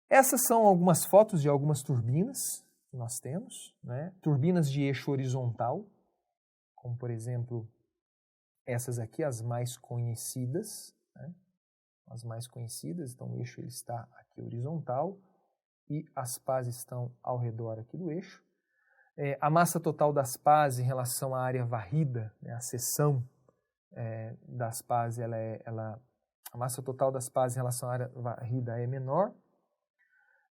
Essas são algumas fotos de algumas turbinas que nós temos, né? Turbinas de eixo horizontal, como por exemplo essas aqui, as mais conhecidas, né? As mais conhecidas, então o eixo ele está aqui horizontal e as pás estão ao redor aqui do eixo. A massa total das pás em relação à área varrida, né? A seção das pás, a massa total das pás em relação à área varrida é menor.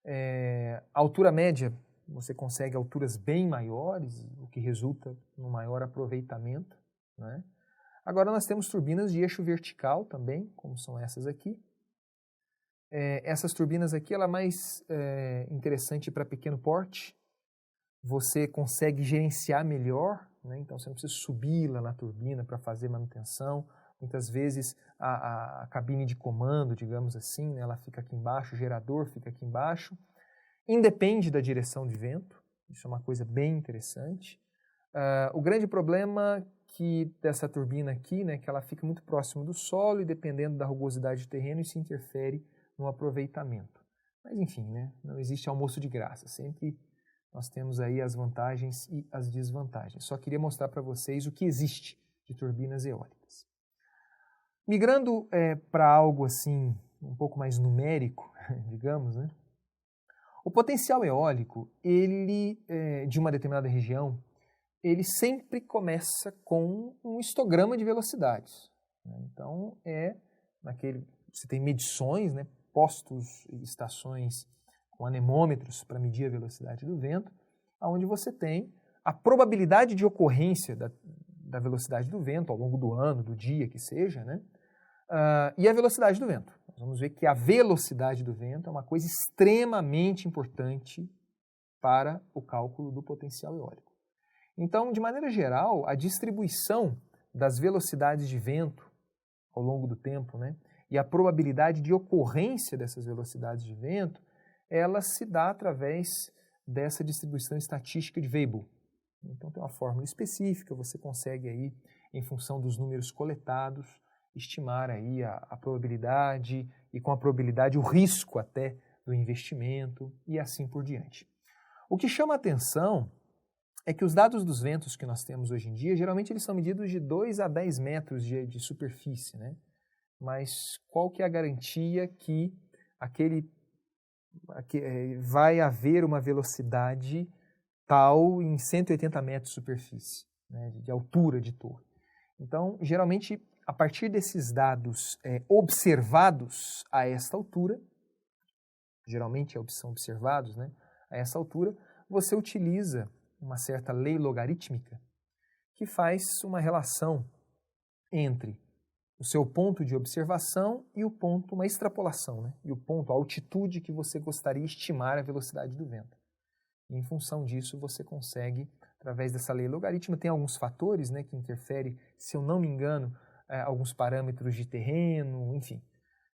A altura média, você consegue alturas bem maiores, o que resulta num maior aproveitamento, né? Agora nós temos turbinas de eixo vertical também, como são essas aqui. Essas turbinas aqui, ela é mais interessante para pequeno porte. Você consegue gerenciar melhor, né? Então você não precisa subir lá na turbina para fazer manutenção. Muitas vezes a cabine de comando, digamos assim, né, ela fica aqui embaixo, o gerador fica aqui embaixo. Independe da direção de vento, isso é uma coisa bem interessante. O grande problema dessa turbina aqui, né, que ela fica muito próximo do solo e dependendo da rugosidade do terreno, isso interfere no aproveitamento. Mas enfim, né, não existe almoço de graça, sempre nós temos aí as vantagens e as desvantagens. Só queria mostrar para vocês o que existe de turbinas eólicas. Migrando para algo assim, um pouco mais numérico, digamos, né? O potencial eólico, ele, de uma determinada região, ele sempre começa com um histograma de velocidades, né? Então, você tem medições, né, postos e estações com anemômetros para medir a velocidade do vento, onde você tem a probabilidade de ocorrência da velocidade do vento ao longo do ano, do dia que seja, né? E a velocidade do vento. Nós vamos ver que a velocidade do vento é uma coisa extremamente importante para o cálculo do potencial eólico. Então, de maneira geral, a distribuição das velocidades de vento ao longo do tempo, né, e a probabilidade de ocorrência dessas velocidades de vento, ela se dá através dessa distribuição estatística de Weibull. Então tem uma fórmula específica, você consegue aí, em função dos números coletados, estimar aí a probabilidade e com a probabilidade o risco até do investimento e assim por diante. O que chama a atenção é que os dados dos ventos que nós temos hoje em dia, geralmente eles são medidos de 2 a 10 metros de superfície, né? Mas qual que é a garantia que vai haver uma velocidade tal em 180 metros de superfície, né, de altura de torre? Então, geralmente, a partir desses dados observados a esta altura, geralmente são observados, né, a essa altura, você utiliza uma certa lei logarítmica que faz uma relação entre o seu ponto de observação e o ponto, uma extrapolação, né? E o ponto, a altitude que você gostaria de estimar a velocidade do vento. E em função disso, você consegue, através dessa lei logarítmica, tem alguns fatores, né, que interferem, se eu não me engano, alguns parâmetros de terreno, enfim,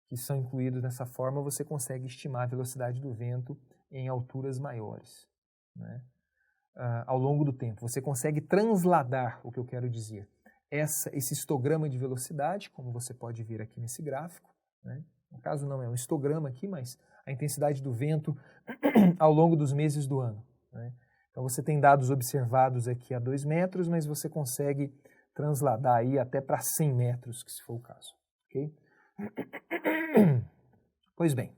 que são incluídos nessa forma, você consegue estimar a velocidade do vento em alturas maiores, né? Ao longo do tempo. Você consegue transladar, o que eu quero dizer. esse histograma de velocidade, como você pode ver aqui nesse gráfico, né? No caso não é um histograma aqui, mas a intensidade do vento ao longo dos meses do ano, né? Então você tem dados observados aqui a 2 metros, mas você consegue transladar aí até para 100 metros, que se for o caso, ok? Pois bem,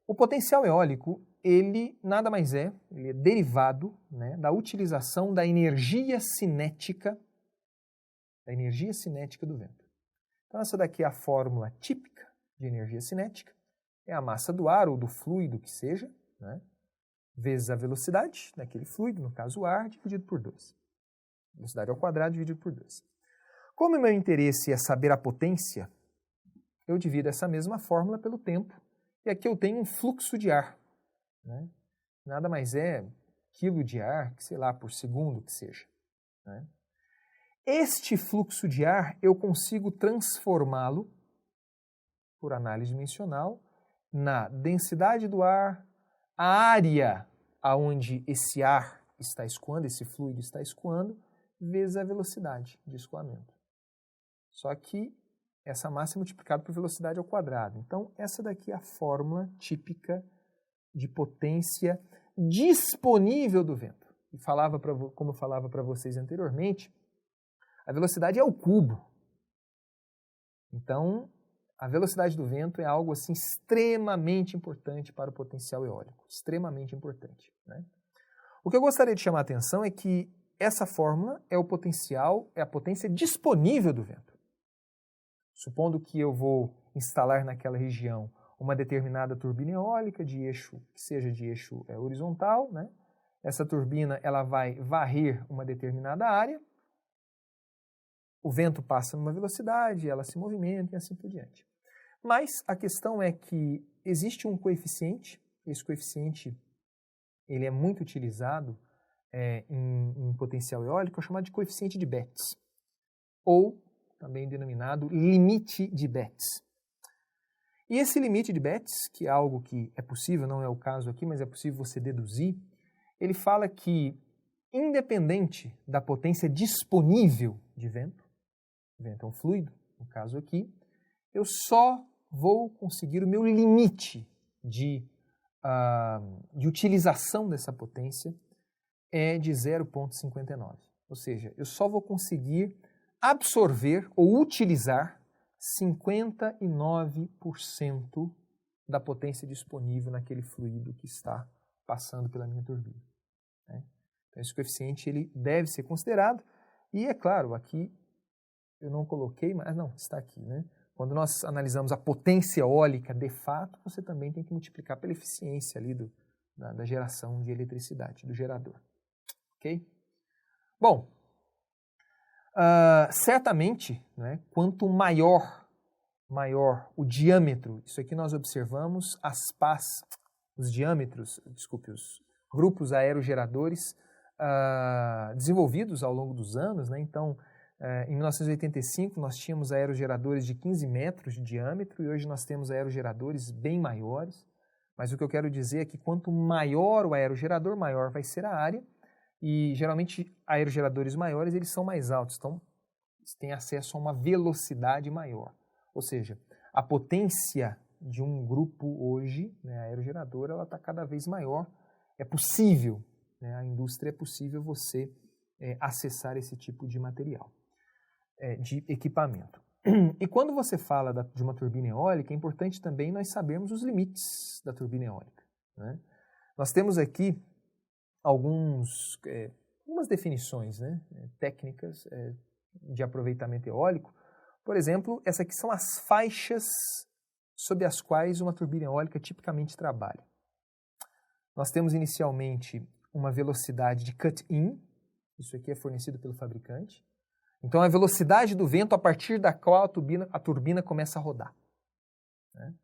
o potencial eólico, ele nada mais ele é derivado, né, da utilização da energia cinética do vento. Então essa daqui é a fórmula típica de energia cinética, é a massa do ar ou do fluido que seja, né, vezes a velocidade daquele fluido, no caso o ar, dividido por 2. Velocidade ao quadrado dividido por 2. Como o meu interesse é saber a potência, eu divido essa mesma fórmula pelo tempo, e aqui eu tenho um fluxo de ar, né? Nada mais é quilo de ar, sei lá, por segundo que seja, né? Este fluxo de ar eu consigo transformá-lo, por análise dimensional, na densidade do ar, a área aonde esse ar está escoando, esse fluido está escoando, vezes a velocidade de escoamento. Só que essa massa é multiplicada por velocidade ao quadrado. Então, essa daqui é a fórmula típica de potência disponível do vento. E como eu falava para vocês anteriormente, a velocidade é o cubo. Então, a velocidade do vento é algo assim extremamente importante para o potencial eólico. Extremamente importante, né? O que eu gostaria de chamar a atenção é que essa fórmula é a potência disponível do vento. Supondo que eu vou instalar naquela região uma determinada turbina eólica que seja de eixo horizontal, né? Essa turbina ela vai varrer uma determinada área, o vento passa numa velocidade, ela se movimenta e assim por diante. Mas a questão é que existe um coeficiente, esse coeficiente ele é muito utilizado em potencial eólico, é chamado de coeficiente de Betz, ou também denominado limite de Betz. E esse limite de Betz, que é algo que é possível, não é o caso aqui, mas é possível você deduzir, ele fala que, independente da potência disponível de vento é um fluido, no caso aqui, eu só vou conseguir o meu limite de utilização dessa potência é de 0,59. Ou seja, eu só vou conseguir absorver ou utilizar 59% da potência disponível naquele fluido que está passando pela minha turbina, né? Então, esse coeficiente ele deve ser considerado e, é claro, aqui eu não coloquei, mas não, está aqui, né? Quando nós analisamos a potência eólica de fato, você também tem que multiplicar pela eficiência ali da geração de eletricidade, do gerador. Ok? Bom, certamente, né, quanto maior o diâmetro, isso aqui nós observamos os grupos aerogeradores desenvolvidos ao longo dos anos, né? Então, em 1985 nós tínhamos aerogeradores de 15 metros de diâmetro e hoje nós temos aerogeradores bem maiores, mas o que eu quero dizer é que quanto maior o aerogerador, maior vai ser a área. E geralmente aerogeradores maiores eles são mais altos, então têm acesso a uma velocidade maior. Ou seja, a potência de um grupo hoje, né, aerogerador, ela está cada vez maior. É possível, né, a indústria é possível você acessar esse tipo de material, de equipamento. E quando você fala de uma turbina eólica, é importante também nós sabermos os limites da turbina eólica, né? Nós temos aqui algumas definições, né, técnicas de aproveitamento eólico. Por exemplo, essas aqui são as faixas sob as quais uma turbina eólica tipicamente trabalha. Nós temos inicialmente uma velocidade de cut-in, isso aqui é fornecido pelo fabricante. Então, a velocidade do vento a partir da qual a turbina começa a rodar, né?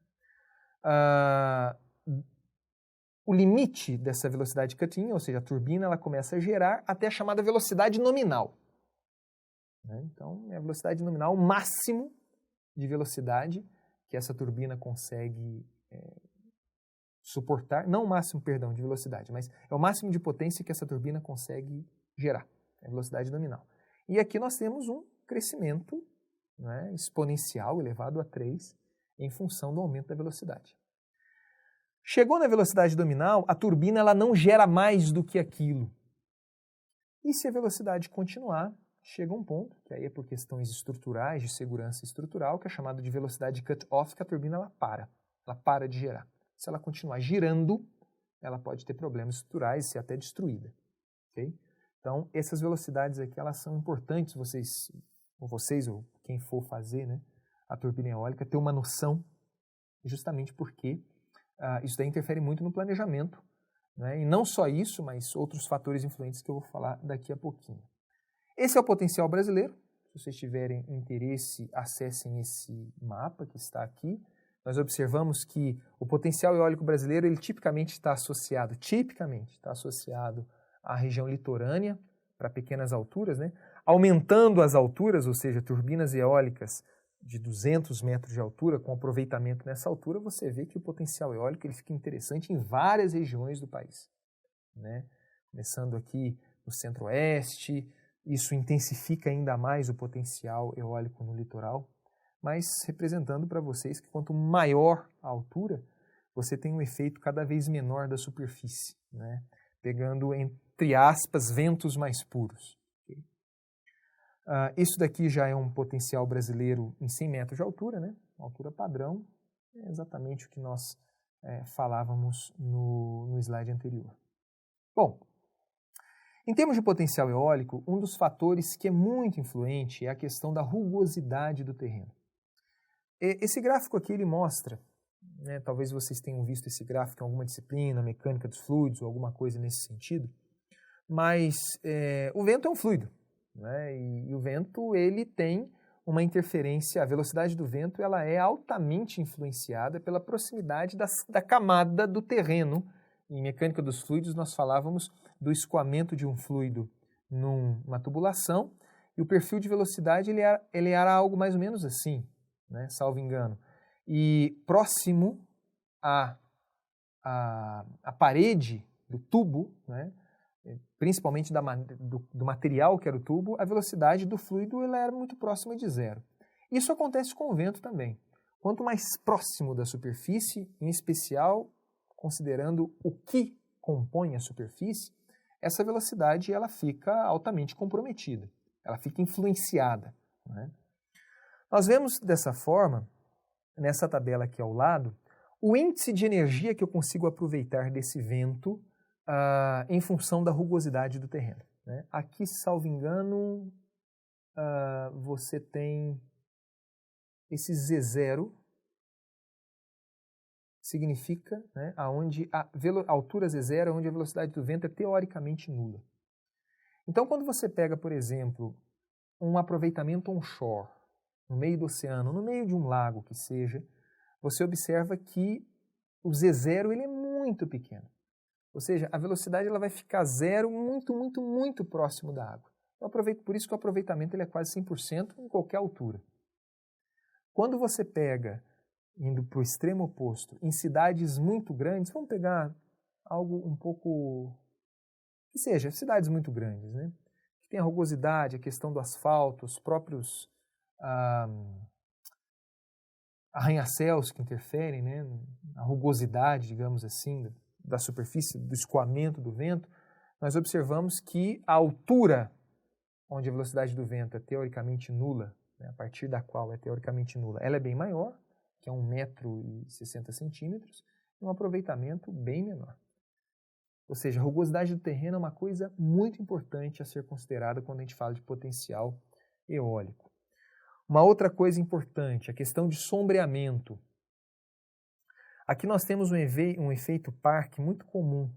O limite dessa velocidade cut-in, ou seja, a turbina ela começa a gerar até a chamada velocidade nominal, né? Então, é a velocidade nominal, o máximo de velocidade que essa turbina consegue suportar, não o máximo, perdão, de velocidade, mas é o máximo de potência que essa turbina consegue gerar, é a velocidade nominal. E aqui nós temos um crescimento, né, exponencial, elevado a 3, em função do aumento da velocidade. Chegou na velocidade nominal, a turbina ela não gera mais do que aquilo. E se a velocidade continuar, chega um ponto, que aí é por questões estruturais, de segurança estrutural, que é chamado de velocidade cut-off, que a turbina ela para de girar. Se ela continuar girando, ela pode ter problemas estruturais e ser até destruída. Okay? Então, essas velocidades aqui, elas são importantes, vocês ou quem for fazer, né, a turbina eólica, ter uma noção, justamente porque isso daí interfere muito no planejamento, né, e não só isso, mas outros fatores influentes que eu vou falar daqui a pouquinho. Esse é o potencial brasileiro. Se vocês tiverem interesse, acessem esse mapa que está aqui. Nós observamos que o potencial eólico brasileiro, ele tipicamente está associado à região litorânea, para pequenas alturas, né? Aumentando as alturas, ou seja, turbinas eólicas de 200 metros de altura, com aproveitamento nessa altura, você vê que o potencial eólico ele fica interessante em várias regiões do país, né? Começando aqui no centro-oeste, isso intensifica ainda mais o potencial eólico no litoral, mas representando para vocês que quanto maior a altura, você tem um efeito cada vez menor da superfície, né? Pegando, entre aspas, ventos mais puros. Okay? Isso daqui já é um potencial brasileiro em 100 metros de altura, né? Uma altura padrão, é exatamente o que nós falávamos no slide anterior. Bom, em termos de potencial eólico, um dos fatores que é muito influente é a questão da rugosidade do terreno. Esse gráfico aqui ele mostra, né, talvez vocês tenham visto esse gráfico em alguma disciplina, mecânica dos fluidos ou alguma coisa nesse sentido, mas o vento é um fluido, né, e o vento ele tem uma interferência, a velocidade do vento ela é altamente influenciada pela proximidade da camada do terreno. Em mecânica dos fluidos nós falávamos do escoamento de um fluido numa tubulação e o perfil de velocidade ele era algo mais ou menos assim, né, salvo engano. E próximo à parede do tubo, né, principalmente do material que era o tubo, a velocidade do fluido ela era muito próxima de zero. Isso acontece com o vento também. Quanto mais próximo da superfície, em especial considerando o que compõe a superfície, essa velocidade ela fica altamente comprometida, ela fica influenciada, né? Nós vemos dessa forma, nessa tabela aqui ao lado, o índice de energia que eu consigo aproveitar desse vento em função da rugosidade do terreno, né? Aqui, salvo engano, você tem esse Z0, significa, né, aonde a altura Z0 é onde a velocidade do vento é teoricamente nula. Então, quando você pega, por exemplo, um aproveitamento onshore, no meio do oceano, no meio de um lago que seja, você observa que o Z0 ele é muito pequeno. Ou seja, a velocidade ela vai ficar zero muito, muito, muito próximo da água. Por isso que o aproveitamento ele é quase 100% em qualquer altura. Quando você pega, indo para o extremo oposto, em cidades muito grandes, vamos pegar algo um pouco, que seja, cidades muito grandes, né? Que tem a rugosidade, a questão do asfalto, os próprios arranha-céus que interferem, né? A rugosidade, digamos assim, da superfície, do escoamento do vento, nós observamos que a altura onde a velocidade do vento é teoricamente nula, né? A partir da qual é teoricamente nula, ela é bem maior, que é 1,60 m, e um aproveitamento bem menor. Ou seja, a rugosidade do terreno é uma coisa muito importante a ser considerada quando a gente fala de potencial eólico. Uma outra coisa importante, a questão de sombreamento. Aqui nós temos um efeito parque muito comum,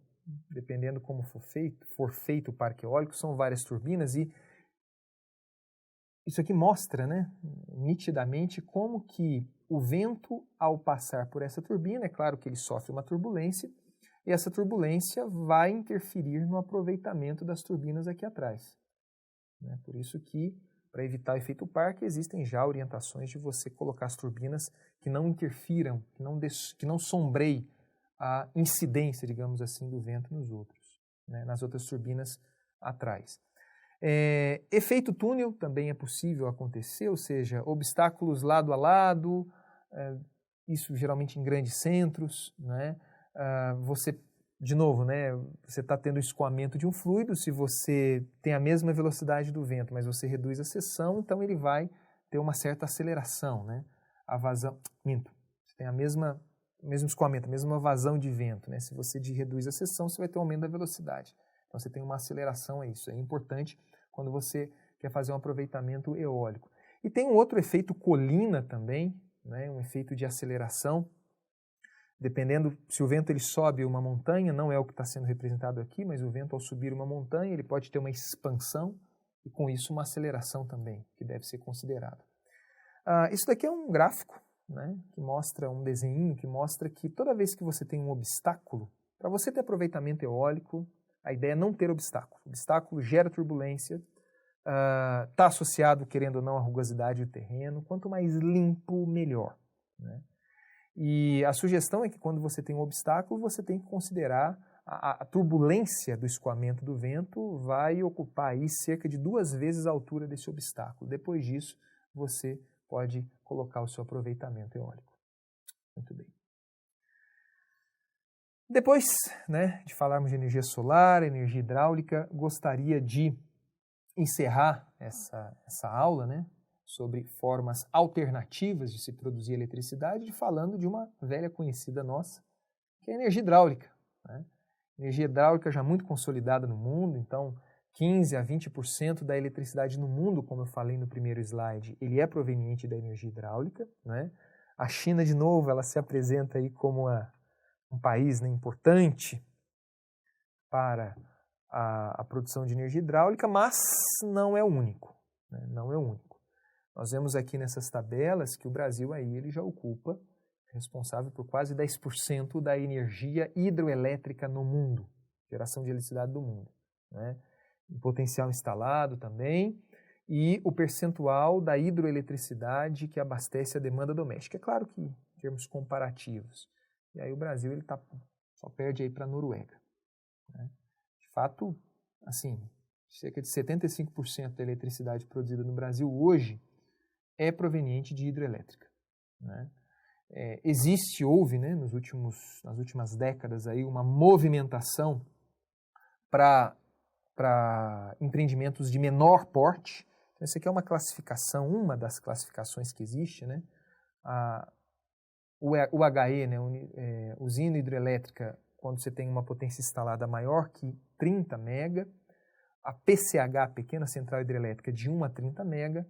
dependendo como for feito o parque eólico, são várias turbinas e isso aqui mostra, né, nitidamente como que o vento, ao passar por essa turbina, é claro que ele sofre uma turbulência, e essa turbulência vai interferir no aproveitamento das turbinas aqui atrás. Né? Por isso que, para evitar o efeito parque, existem já orientações de você colocar as turbinas que não interfiram, que não sombreiem a incidência, digamos assim, do vento nos outros, né? Nas outras turbinas atrás. Efeito túnel também é possível acontecer, ou seja, obstáculos lado a lado, isso geralmente em grandes centros, né? Você, de novo, né, você está tendo escoamento de um fluido, se você tem a mesma velocidade do vento, mas você reduz a seção, então ele vai ter uma certa aceleração, né? A vazão, minto, você tem o mesmo escoamento, a mesma vazão de vento, né? Se você reduz a seção, você vai ter um aumento da velocidade. Então você tem uma aceleração a isso, é importante quando você quer fazer um aproveitamento eólico. E tem um outro efeito colina também, né, um efeito de aceleração, dependendo se o vento ele sobe uma montanha, não é o que está sendo representado aqui, mas o vento ao subir uma montanha ele pode ter uma expansão e com isso uma aceleração também, que deve ser considerado. Isso daqui é um gráfico, né, que mostra um desenho, que mostra que toda vez que você tem um obstáculo, para você ter aproveitamento eólico, a ideia é não ter obstáculo. O obstáculo gera turbulência, está associado, querendo ou não, à rugosidade do terreno. Quanto mais limpo, melhor, né? E a sugestão é que quando você tem um obstáculo, você tem que considerar a turbulência do escoamento do vento vai ocupar aí cerca de 2 vezes a altura desse obstáculo. Depois disso, você pode colocar o seu aproveitamento eólico. Muito bem. Depois, né, de falarmos de energia solar, energia hidráulica, gostaria de encerrar essa aula, né, sobre formas alternativas de se produzir eletricidade, falando de uma velha conhecida nossa, que é a energia hidráulica, né? Energia hidráulica já muito consolidada no mundo, então 15 a 20% da eletricidade no mundo, como eu falei no primeiro slide, ele é proveniente da energia hidráulica, né? A China, de novo, ela se apresenta aí como um país, né, importante para a produção de energia hidráulica, mas não é o único, né? Não é o único. Nós vemos aqui nessas tabelas que o Brasil aí ele já ocupa, responsável por quase 10% da energia hidroelétrica no mundo, geração de eletricidade do mundo, né? O potencial instalado também, e o percentual da hidroeletricidade que abastece a demanda doméstica. É claro que em termos comparativos. E aí o Brasil ele só perde aí para a Noruega, né? De fato, assim, cerca de 75% da eletricidade produzida no Brasil hoje é proveniente de hidrelétrica, né? Houve, né, nas últimas décadas aí uma movimentação para empreendimentos de menor porte. Então, essa aqui é uma classificação, uma das classificações que existe, né? O HE, né, usina hidrelétrica, quando você tem uma potência instalada maior que 30 MB, a PCH, pequena central hidrelétrica, de 1 a 30 MB,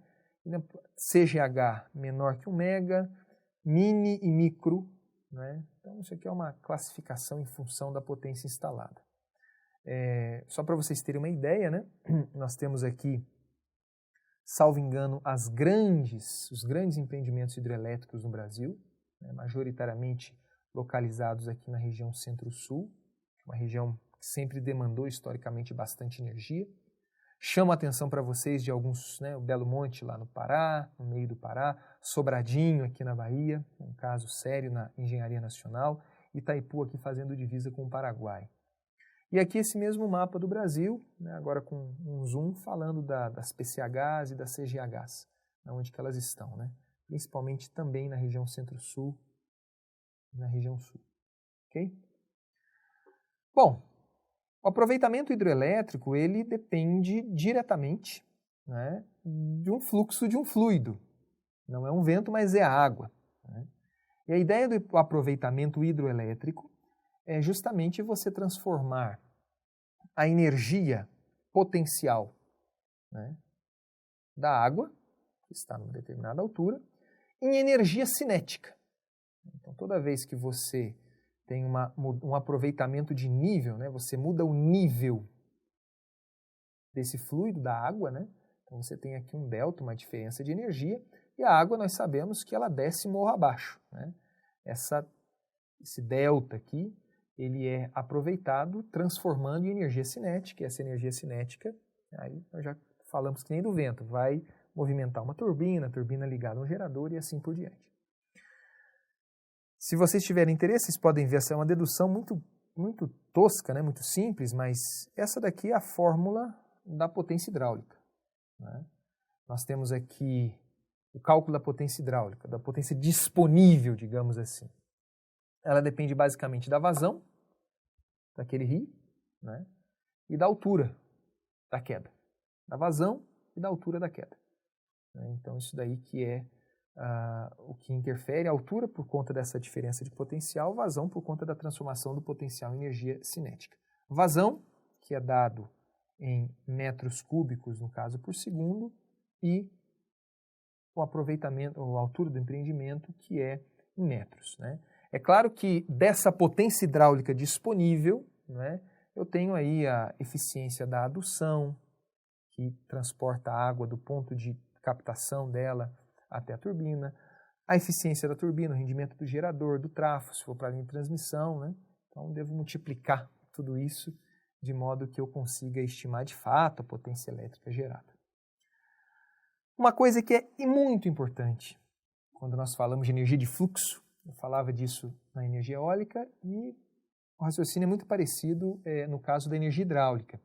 CGH menor que 1 MB, mini e micro, né? Então isso aqui é uma classificação em função da potência instalada. Só para vocês terem uma ideia, né? Nós temos aqui, salvo engano, os grandes empreendimentos hidrelétricos no Brasil, né, majoritariamente localizados aqui na região Centro-Sul, uma região que sempre demandou historicamente bastante energia. Chamo a atenção para vocês de alguns, né, o Belo Monte lá no Pará, no meio do Pará, Sobradinho aqui na Bahia, um caso sério na engenharia nacional, Itaipu aqui fazendo divisa com o Paraguai. E aqui esse mesmo mapa do Brasil, né, agora com um zoom falando das PCHs e das CGHs, onde que elas estão, né? Principalmente também na região Centro-Sul e na região Sul. Ok? Bom, o aproveitamento hidroelétrico ele depende diretamente, né, de um fluxo de um fluido. Não é um vento, mas é a água, né? E a ideia do aproveitamento hidroelétrico é justamente você transformar a energia potencial, né, da água, que está numa determinada altura, em energia cinética. Então, toda vez que você tem um aproveitamento de nível, né, você muda o nível desse fluido da água, né? Então você tem aqui um delta, uma diferença de energia, e a água nós sabemos que ela desce morro abaixo, né? Esse delta aqui, ele é aproveitado transformando em energia cinética, e essa energia cinética, aí nós já falamos que nem do vento, vai movimentar uma turbina, a turbina ligada a um gerador e assim por diante. Se vocês tiverem interesse, vocês podem ver, essa é uma dedução muito tosca, né? Muito simples, mas essa daqui é a fórmula da potência hidráulica, né? Nós temos aqui o cálculo da potência hidráulica, da potência disponível, digamos assim. Ela depende basicamente da vazão daquele rio, né? E da altura da queda. Da vazão e da altura da queda. Então, isso daí que é o que interfere, a altura por conta dessa diferença de potencial, vazão por conta da transformação do potencial em energia cinética. Vazão, que é dado em metros cúbicos, no caso, por segundo, e o aproveitamento, a altura do empreendimento, que é em metros, né? É claro que dessa potência hidráulica disponível, né, eu tenho aí a eficiência da adução, que transporta a água do ponto de captação dela até a turbina, a eficiência da turbina, o rendimento do gerador, do trafo, se for para a linha de transmissão, né? Então, devo multiplicar tudo isso de modo que eu consiga estimar de fato a potência elétrica gerada. Uma coisa que é muito importante, quando nós falamos de energia de fluxo, eu falava disso na energia eólica e o raciocínio é muito parecido no caso da energia hidráulica.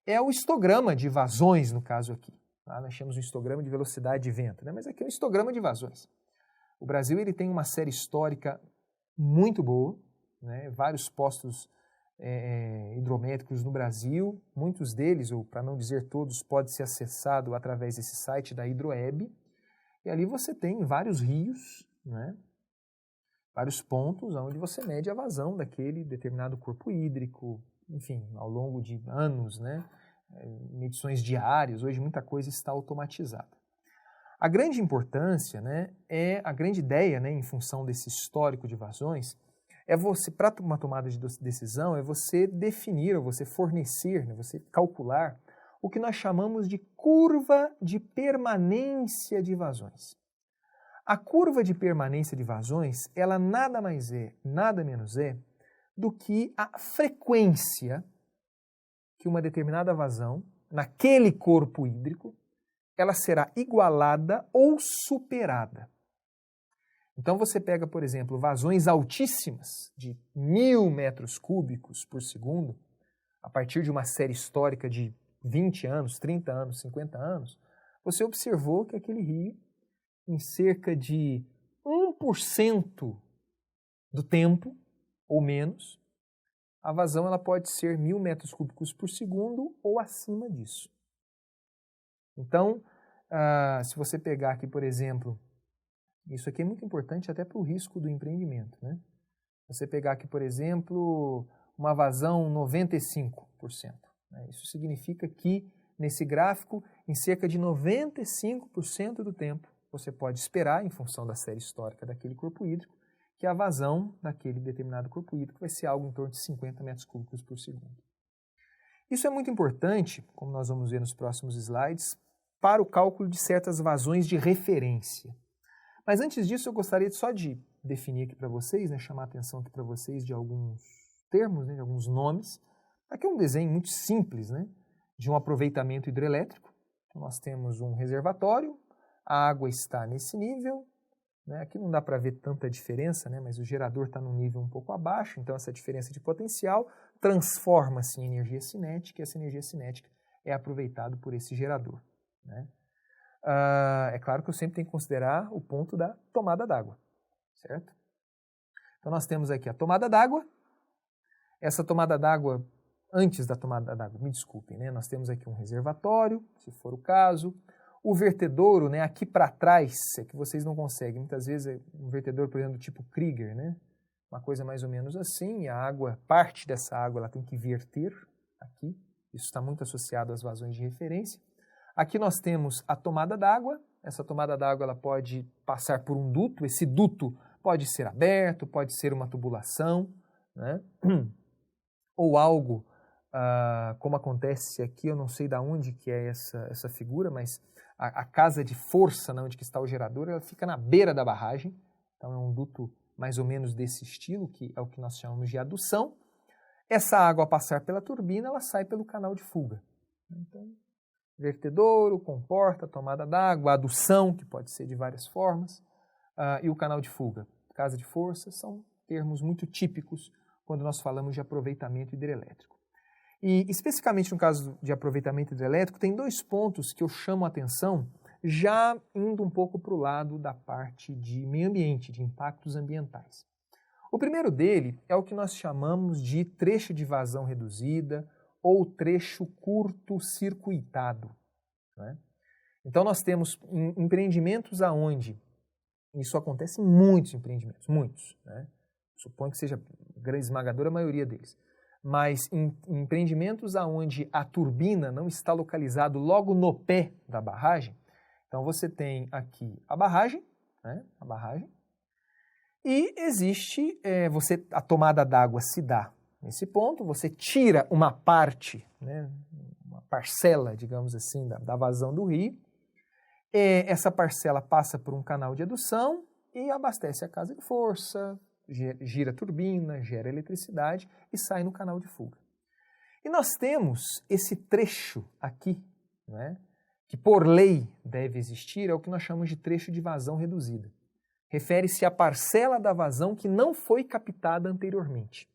É o histograma de vazões, no caso aqui. Tá? Nós chamamos de histograma de velocidade de vento, né? Mas aqui é um histograma de vazões. O Brasil ele tem uma série histórica muito boa, né? Vários postos hidrométricos no Brasil, muitos deles, ou para não dizer todos, pode ser acessado através desse site da Hidroeb, e ali você tem vários rios, né? Vários pontos onde você mede a vazão daquele determinado corpo hídrico, enfim, ao longo de anos, né? Medições diárias, hoje muita coisa está automatizada. A grande importância, né, a grande ideia, né, em função desse histórico de vazões, é você, para uma tomada de decisão, é você definir, ou você fornecer, né, você calcular o que nós chamamos de curva de permanência de vazões. A curva de permanência de vazões, ela nada mais é, nada menos é, do que a frequência que uma determinada vazão, naquele corpo hídrico, ela será igualada ou superada. Então você pega, por exemplo, vazões altíssimas de 1.000 metros cúbicos por segundo, a partir de uma série histórica de 20 anos, 30 anos, 50 anos, você observou que aquele rio, em cerca de 1% do tempo, ou menos, a vazão ela pode ser 1.000 metros cúbicos por segundo ou acima disso. Então, se você pegar aqui, por exemplo, isso aqui é muito importante até para o risco do empreendimento, né? Você pegar aqui, por exemplo, uma vazão 95%. Né? Isso significa que, nesse gráfico, em cerca de 95% do tempo, você pode esperar, em função da série histórica daquele corpo hídrico, que a vazão daquele determinado corpo hídrico vai ser algo em torno de 50 metros cúbicos por segundo. Isso é muito importante, como nós vamos ver nos próximos slides, para o cálculo de certas vazões de referência. Mas antes disso, eu gostaria só de definir aqui para vocês, né, chamar a atenção aqui para vocês de alguns termos, né, de alguns nomes. Aqui é um desenho muito simples, né, de um aproveitamento hidrelétrico. Então, nós temos um reservatório, a água está nesse nível, né, aqui não dá para ver tanta diferença, né, mas o gerador está num nível um pouco abaixo, então essa diferença de potencial transforma-se em energia cinética e essa energia cinética é aproveitada por esse gerador, né. É claro que eu sempre tenho que considerar o ponto da tomada d'água, certo? Então nós temos aqui a tomada d'água. Essa tomada d'água, antes da tomada d'água, me desculpem, né? Nós temos aqui um reservatório, se for o caso. O vertedouro, né, aqui para trás, é que vocês não conseguem. Muitas vezes é um vertedouro, por exemplo, do tipo Krieger, né? Uma coisa mais ou menos assim, a água, parte dessa água ela tem que verter aqui. Isso está muito associado às vazões de referência. Aqui nós temos a tomada d'água. Essa tomada d'água ela pode passar por um duto. Esse duto pode ser aberto, pode ser uma tubulação, né? Ou algo, como acontece aqui, eu não sei de onde que é essa figura, mas a casa de força, né, onde que está o gerador, ela fica na beira da barragem. Então é um duto mais ou menos desse estilo, que é o que nós chamamos de adução. Essa água, ao passar pela turbina, ela sai pelo canal de fuga. Então, vertedouro, comporta, tomada d'água, adução, que pode ser de várias formas, e o canal de fuga, casa de força, são termos muito típicos quando nós falamos de aproveitamento hidrelétrico. E, especificamente no caso de aproveitamento hidrelétrico, tem dois pontos que eu chamo a atenção, já indo um pouco para o lado da parte de meio ambiente, de impactos ambientais. O primeiro dele é o que nós chamamos de trecho de vazão reduzida ou trecho curto-circuitado, né? Então nós temos empreendimentos aonde isso acontece em muitos empreendimentos, muitos, né? Suponho que seja a grande esmagadora maioria deles. Mas em empreendimentos aonde a turbina não está localizado logo no pé da barragem, então você tem aqui a barragem, né? A barragem, e existe, a tomada d'água se dá nesse ponto, você tira uma parte, né? Uma parcela, digamos assim, da vazão do rio, essa parcela passa por um canal de adução e abastece a casa de força, gira a turbina, gera eletricidade e sai no canal de fuga. E nós temos esse trecho aqui, né, que por lei deve existir, é o que nós chamamos de trecho de vazão reduzida. Refere-se à parcela da vazão que não foi captada anteriormente.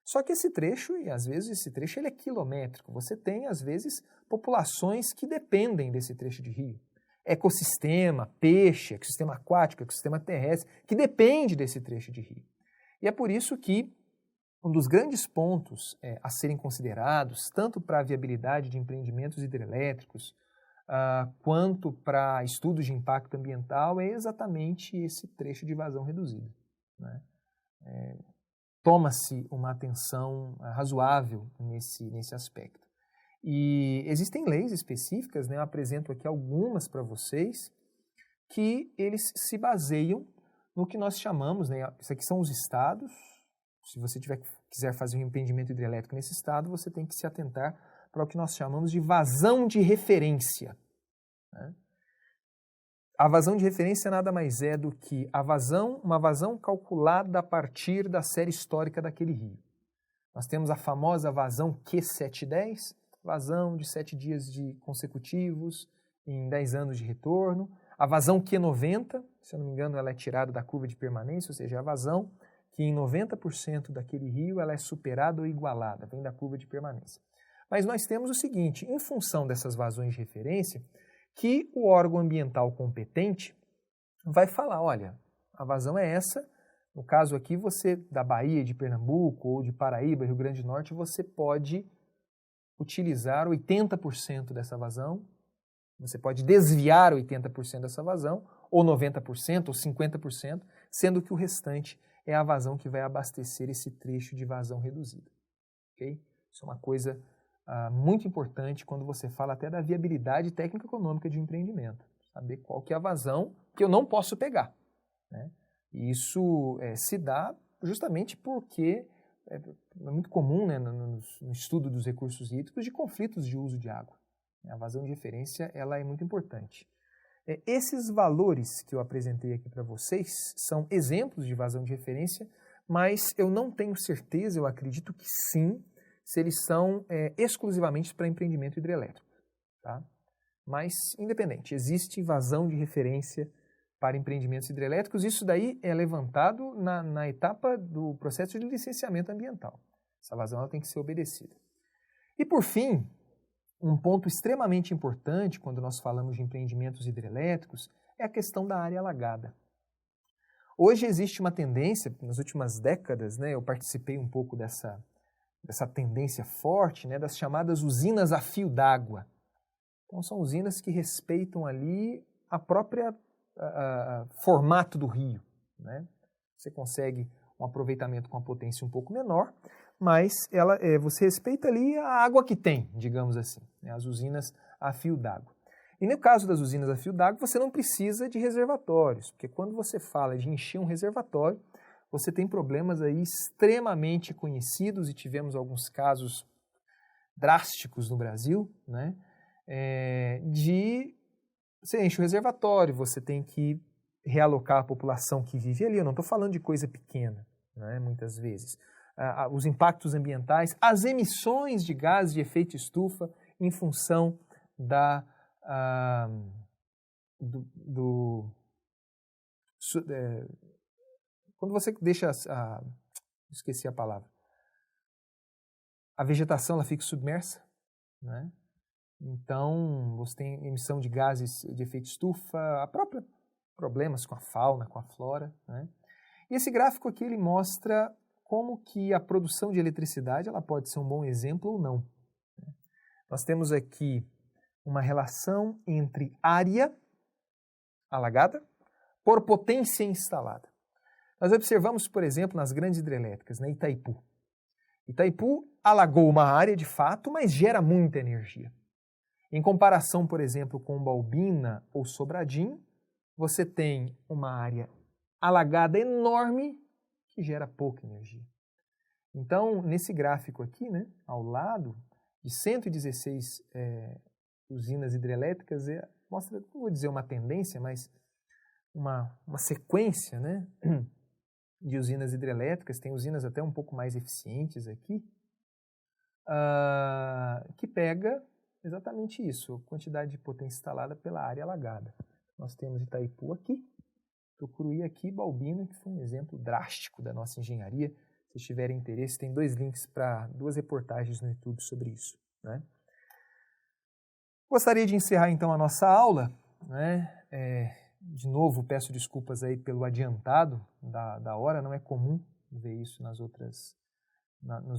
Só que esse trecho, e às vezes esse trecho ele é quilométrico, você tem às vezes populações que dependem desse trecho de rio. Ecossistema, peixe, ecossistema aquático, ecossistema terrestre, que depende desse trecho de rio. E é por isso que um dos grandes pontos a serem considerados, tanto para a viabilidade de empreendimentos hidrelétricos, quanto para estudos de impacto ambiental, é exatamente esse trecho de vazão reduzida, né? Toma-se uma atenção razoável nesse aspecto. E existem leis específicas, né? Eu apresento aqui algumas para vocês, que eles se baseiam no que nós chamamos, né? Isso aqui são os estados. Se você quiser fazer um empreendimento hidrelétrico nesse estado, você tem que se atentar para o que nós chamamos de vazão de referência, né? A vazão de referência nada mais é do que uma vazão calculada a partir da série histórica daquele rio. Nós temos a famosa vazão Q710, vazão de 7 dias consecutivos em 10 anos de retorno. A vazão Q90, se eu não me engano, ela é tirada da curva de permanência, ou seja, a vazão que em 90% daquele rio ela é superada ou igualada, vem da curva de permanência. Mas nós temos o seguinte, em função dessas vazões de referência, que o órgão ambiental competente vai falar, olha, a vazão é essa, no caso aqui você, da Bahia, de Pernambuco ou de Paraíba, Rio Grande do Norte, você pode utilizar 80% dessa vazão, você pode desviar 80% dessa vazão, ou 90%, ou 50%, sendo que o restante é a vazão que vai abastecer esse trecho de vazão reduzida. Okay? Isso é uma coisa muito importante quando você fala até da viabilidade técnico-econômica de um empreendimento. Saber qual que é a vazão que eu não posso pegar, né? E isso se dá justamente porque é muito comum, né, no estudo dos recursos hídricos de conflitos de uso de água. A vazão de referência ela é muito importante. Esses valores que eu apresentei aqui para vocês são exemplos de vazão de referência, mas eu não tenho certeza, eu acredito que sim, se eles são exclusivamente para empreendimento hidrelétrico, tá? Mas, independente, existe vazão de referência para empreendimentos hidrelétricos, isso daí é levantado na etapa do processo de licenciamento ambiental. Essa vazão ela tem que ser obedecida. E, por fim, um ponto extremamente importante quando nós falamos de empreendimentos hidrelétricos é a questão da área alagada. Hoje existe uma tendência, nas últimas décadas, né, eu participei um pouco dessa tendência forte, né, das chamadas usinas a fio d'água. Então são usinas que respeitam ali a própria formato do rio, né? Você consegue um aproveitamento com a potência um pouco menor, mas você respeita ali a água que tem, digamos assim, né, as usinas a fio d'água. E no caso das usinas a fio d'água, você não precisa de reservatórios, porque quando você fala de encher um reservatório, você tem problemas aí extremamente conhecidos, e tivemos alguns casos drásticos no Brasil, né, você enche o reservatório, você tem que realocar a população que vive ali. Eu não estou falando de coisa pequena, né, muitas vezes. Os impactos ambientais, as emissões de gases de efeito estufa em função quando você deixa esqueci a palavra. a vegetação ela fica submersa, né? Então, você tem emissão de gases de efeito estufa, a própria problemas com a fauna, com a flora, né? E esse gráfico aqui ele mostra como que a produção de eletricidade ela pode ser um bom exemplo ou não. Nós temos aqui uma relação entre área alagada por potência instalada. Nós observamos, por exemplo, nas grandes hidrelétricas, na Itaipu. Itaipu alagou uma área de fato, mas gera muita energia. Em comparação, por exemplo, com Balbina ou Sobradinho, você tem uma área alagada enorme que gera pouca energia. Então, nesse gráfico aqui, né, ao lado de 116 usinas hidrelétricas, mostra, não vou dizer uma tendência, mas uma sequência, né, de usinas hidrelétricas, tem usinas até um pouco mais eficientes aqui, que pega exatamente isso, a quantidade de potência instalada pela área alagada. Nós temos Itaipu aqui, Tucuruí aqui, Balbina, que foi um exemplo drástico da nossa engenharia. Se tiverem interesse, tem 2 links para 2 reportagens no YouTube sobre isso, né? Gostaria de encerrar então a nossa aula, né? De novo, peço desculpas aí pelo adiantado da hora, não é comum ver isso nos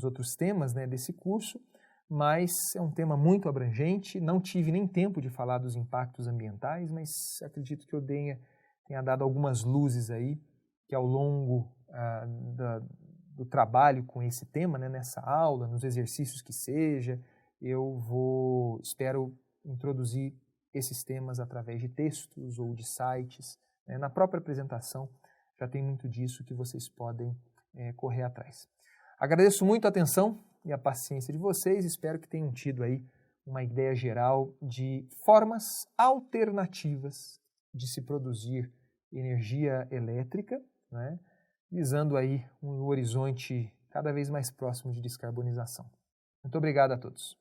outros temas, né, desse curso, mas é um tema muito abrangente, não tive nem tempo de falar dos impactos ambientais, mas acredito que eu tenha dado algumas luzes aí, que ao longo do trabalho com esse tema, né, nessa aula, nos exercícios que seja, espero introduzir esses temas através de textos ou de sites, né? Na própria apresentação já tem muito disso que vocês podem correr atrás. Agradeço muito a atenção e a paciência de vocês, espero que tenham tido aí uma ideia geral de formas alternativas de se produzir energia elétrica, né? Visando aí um horizonte cada vez mais próximo de descarbonização. Muito obrigado a todos.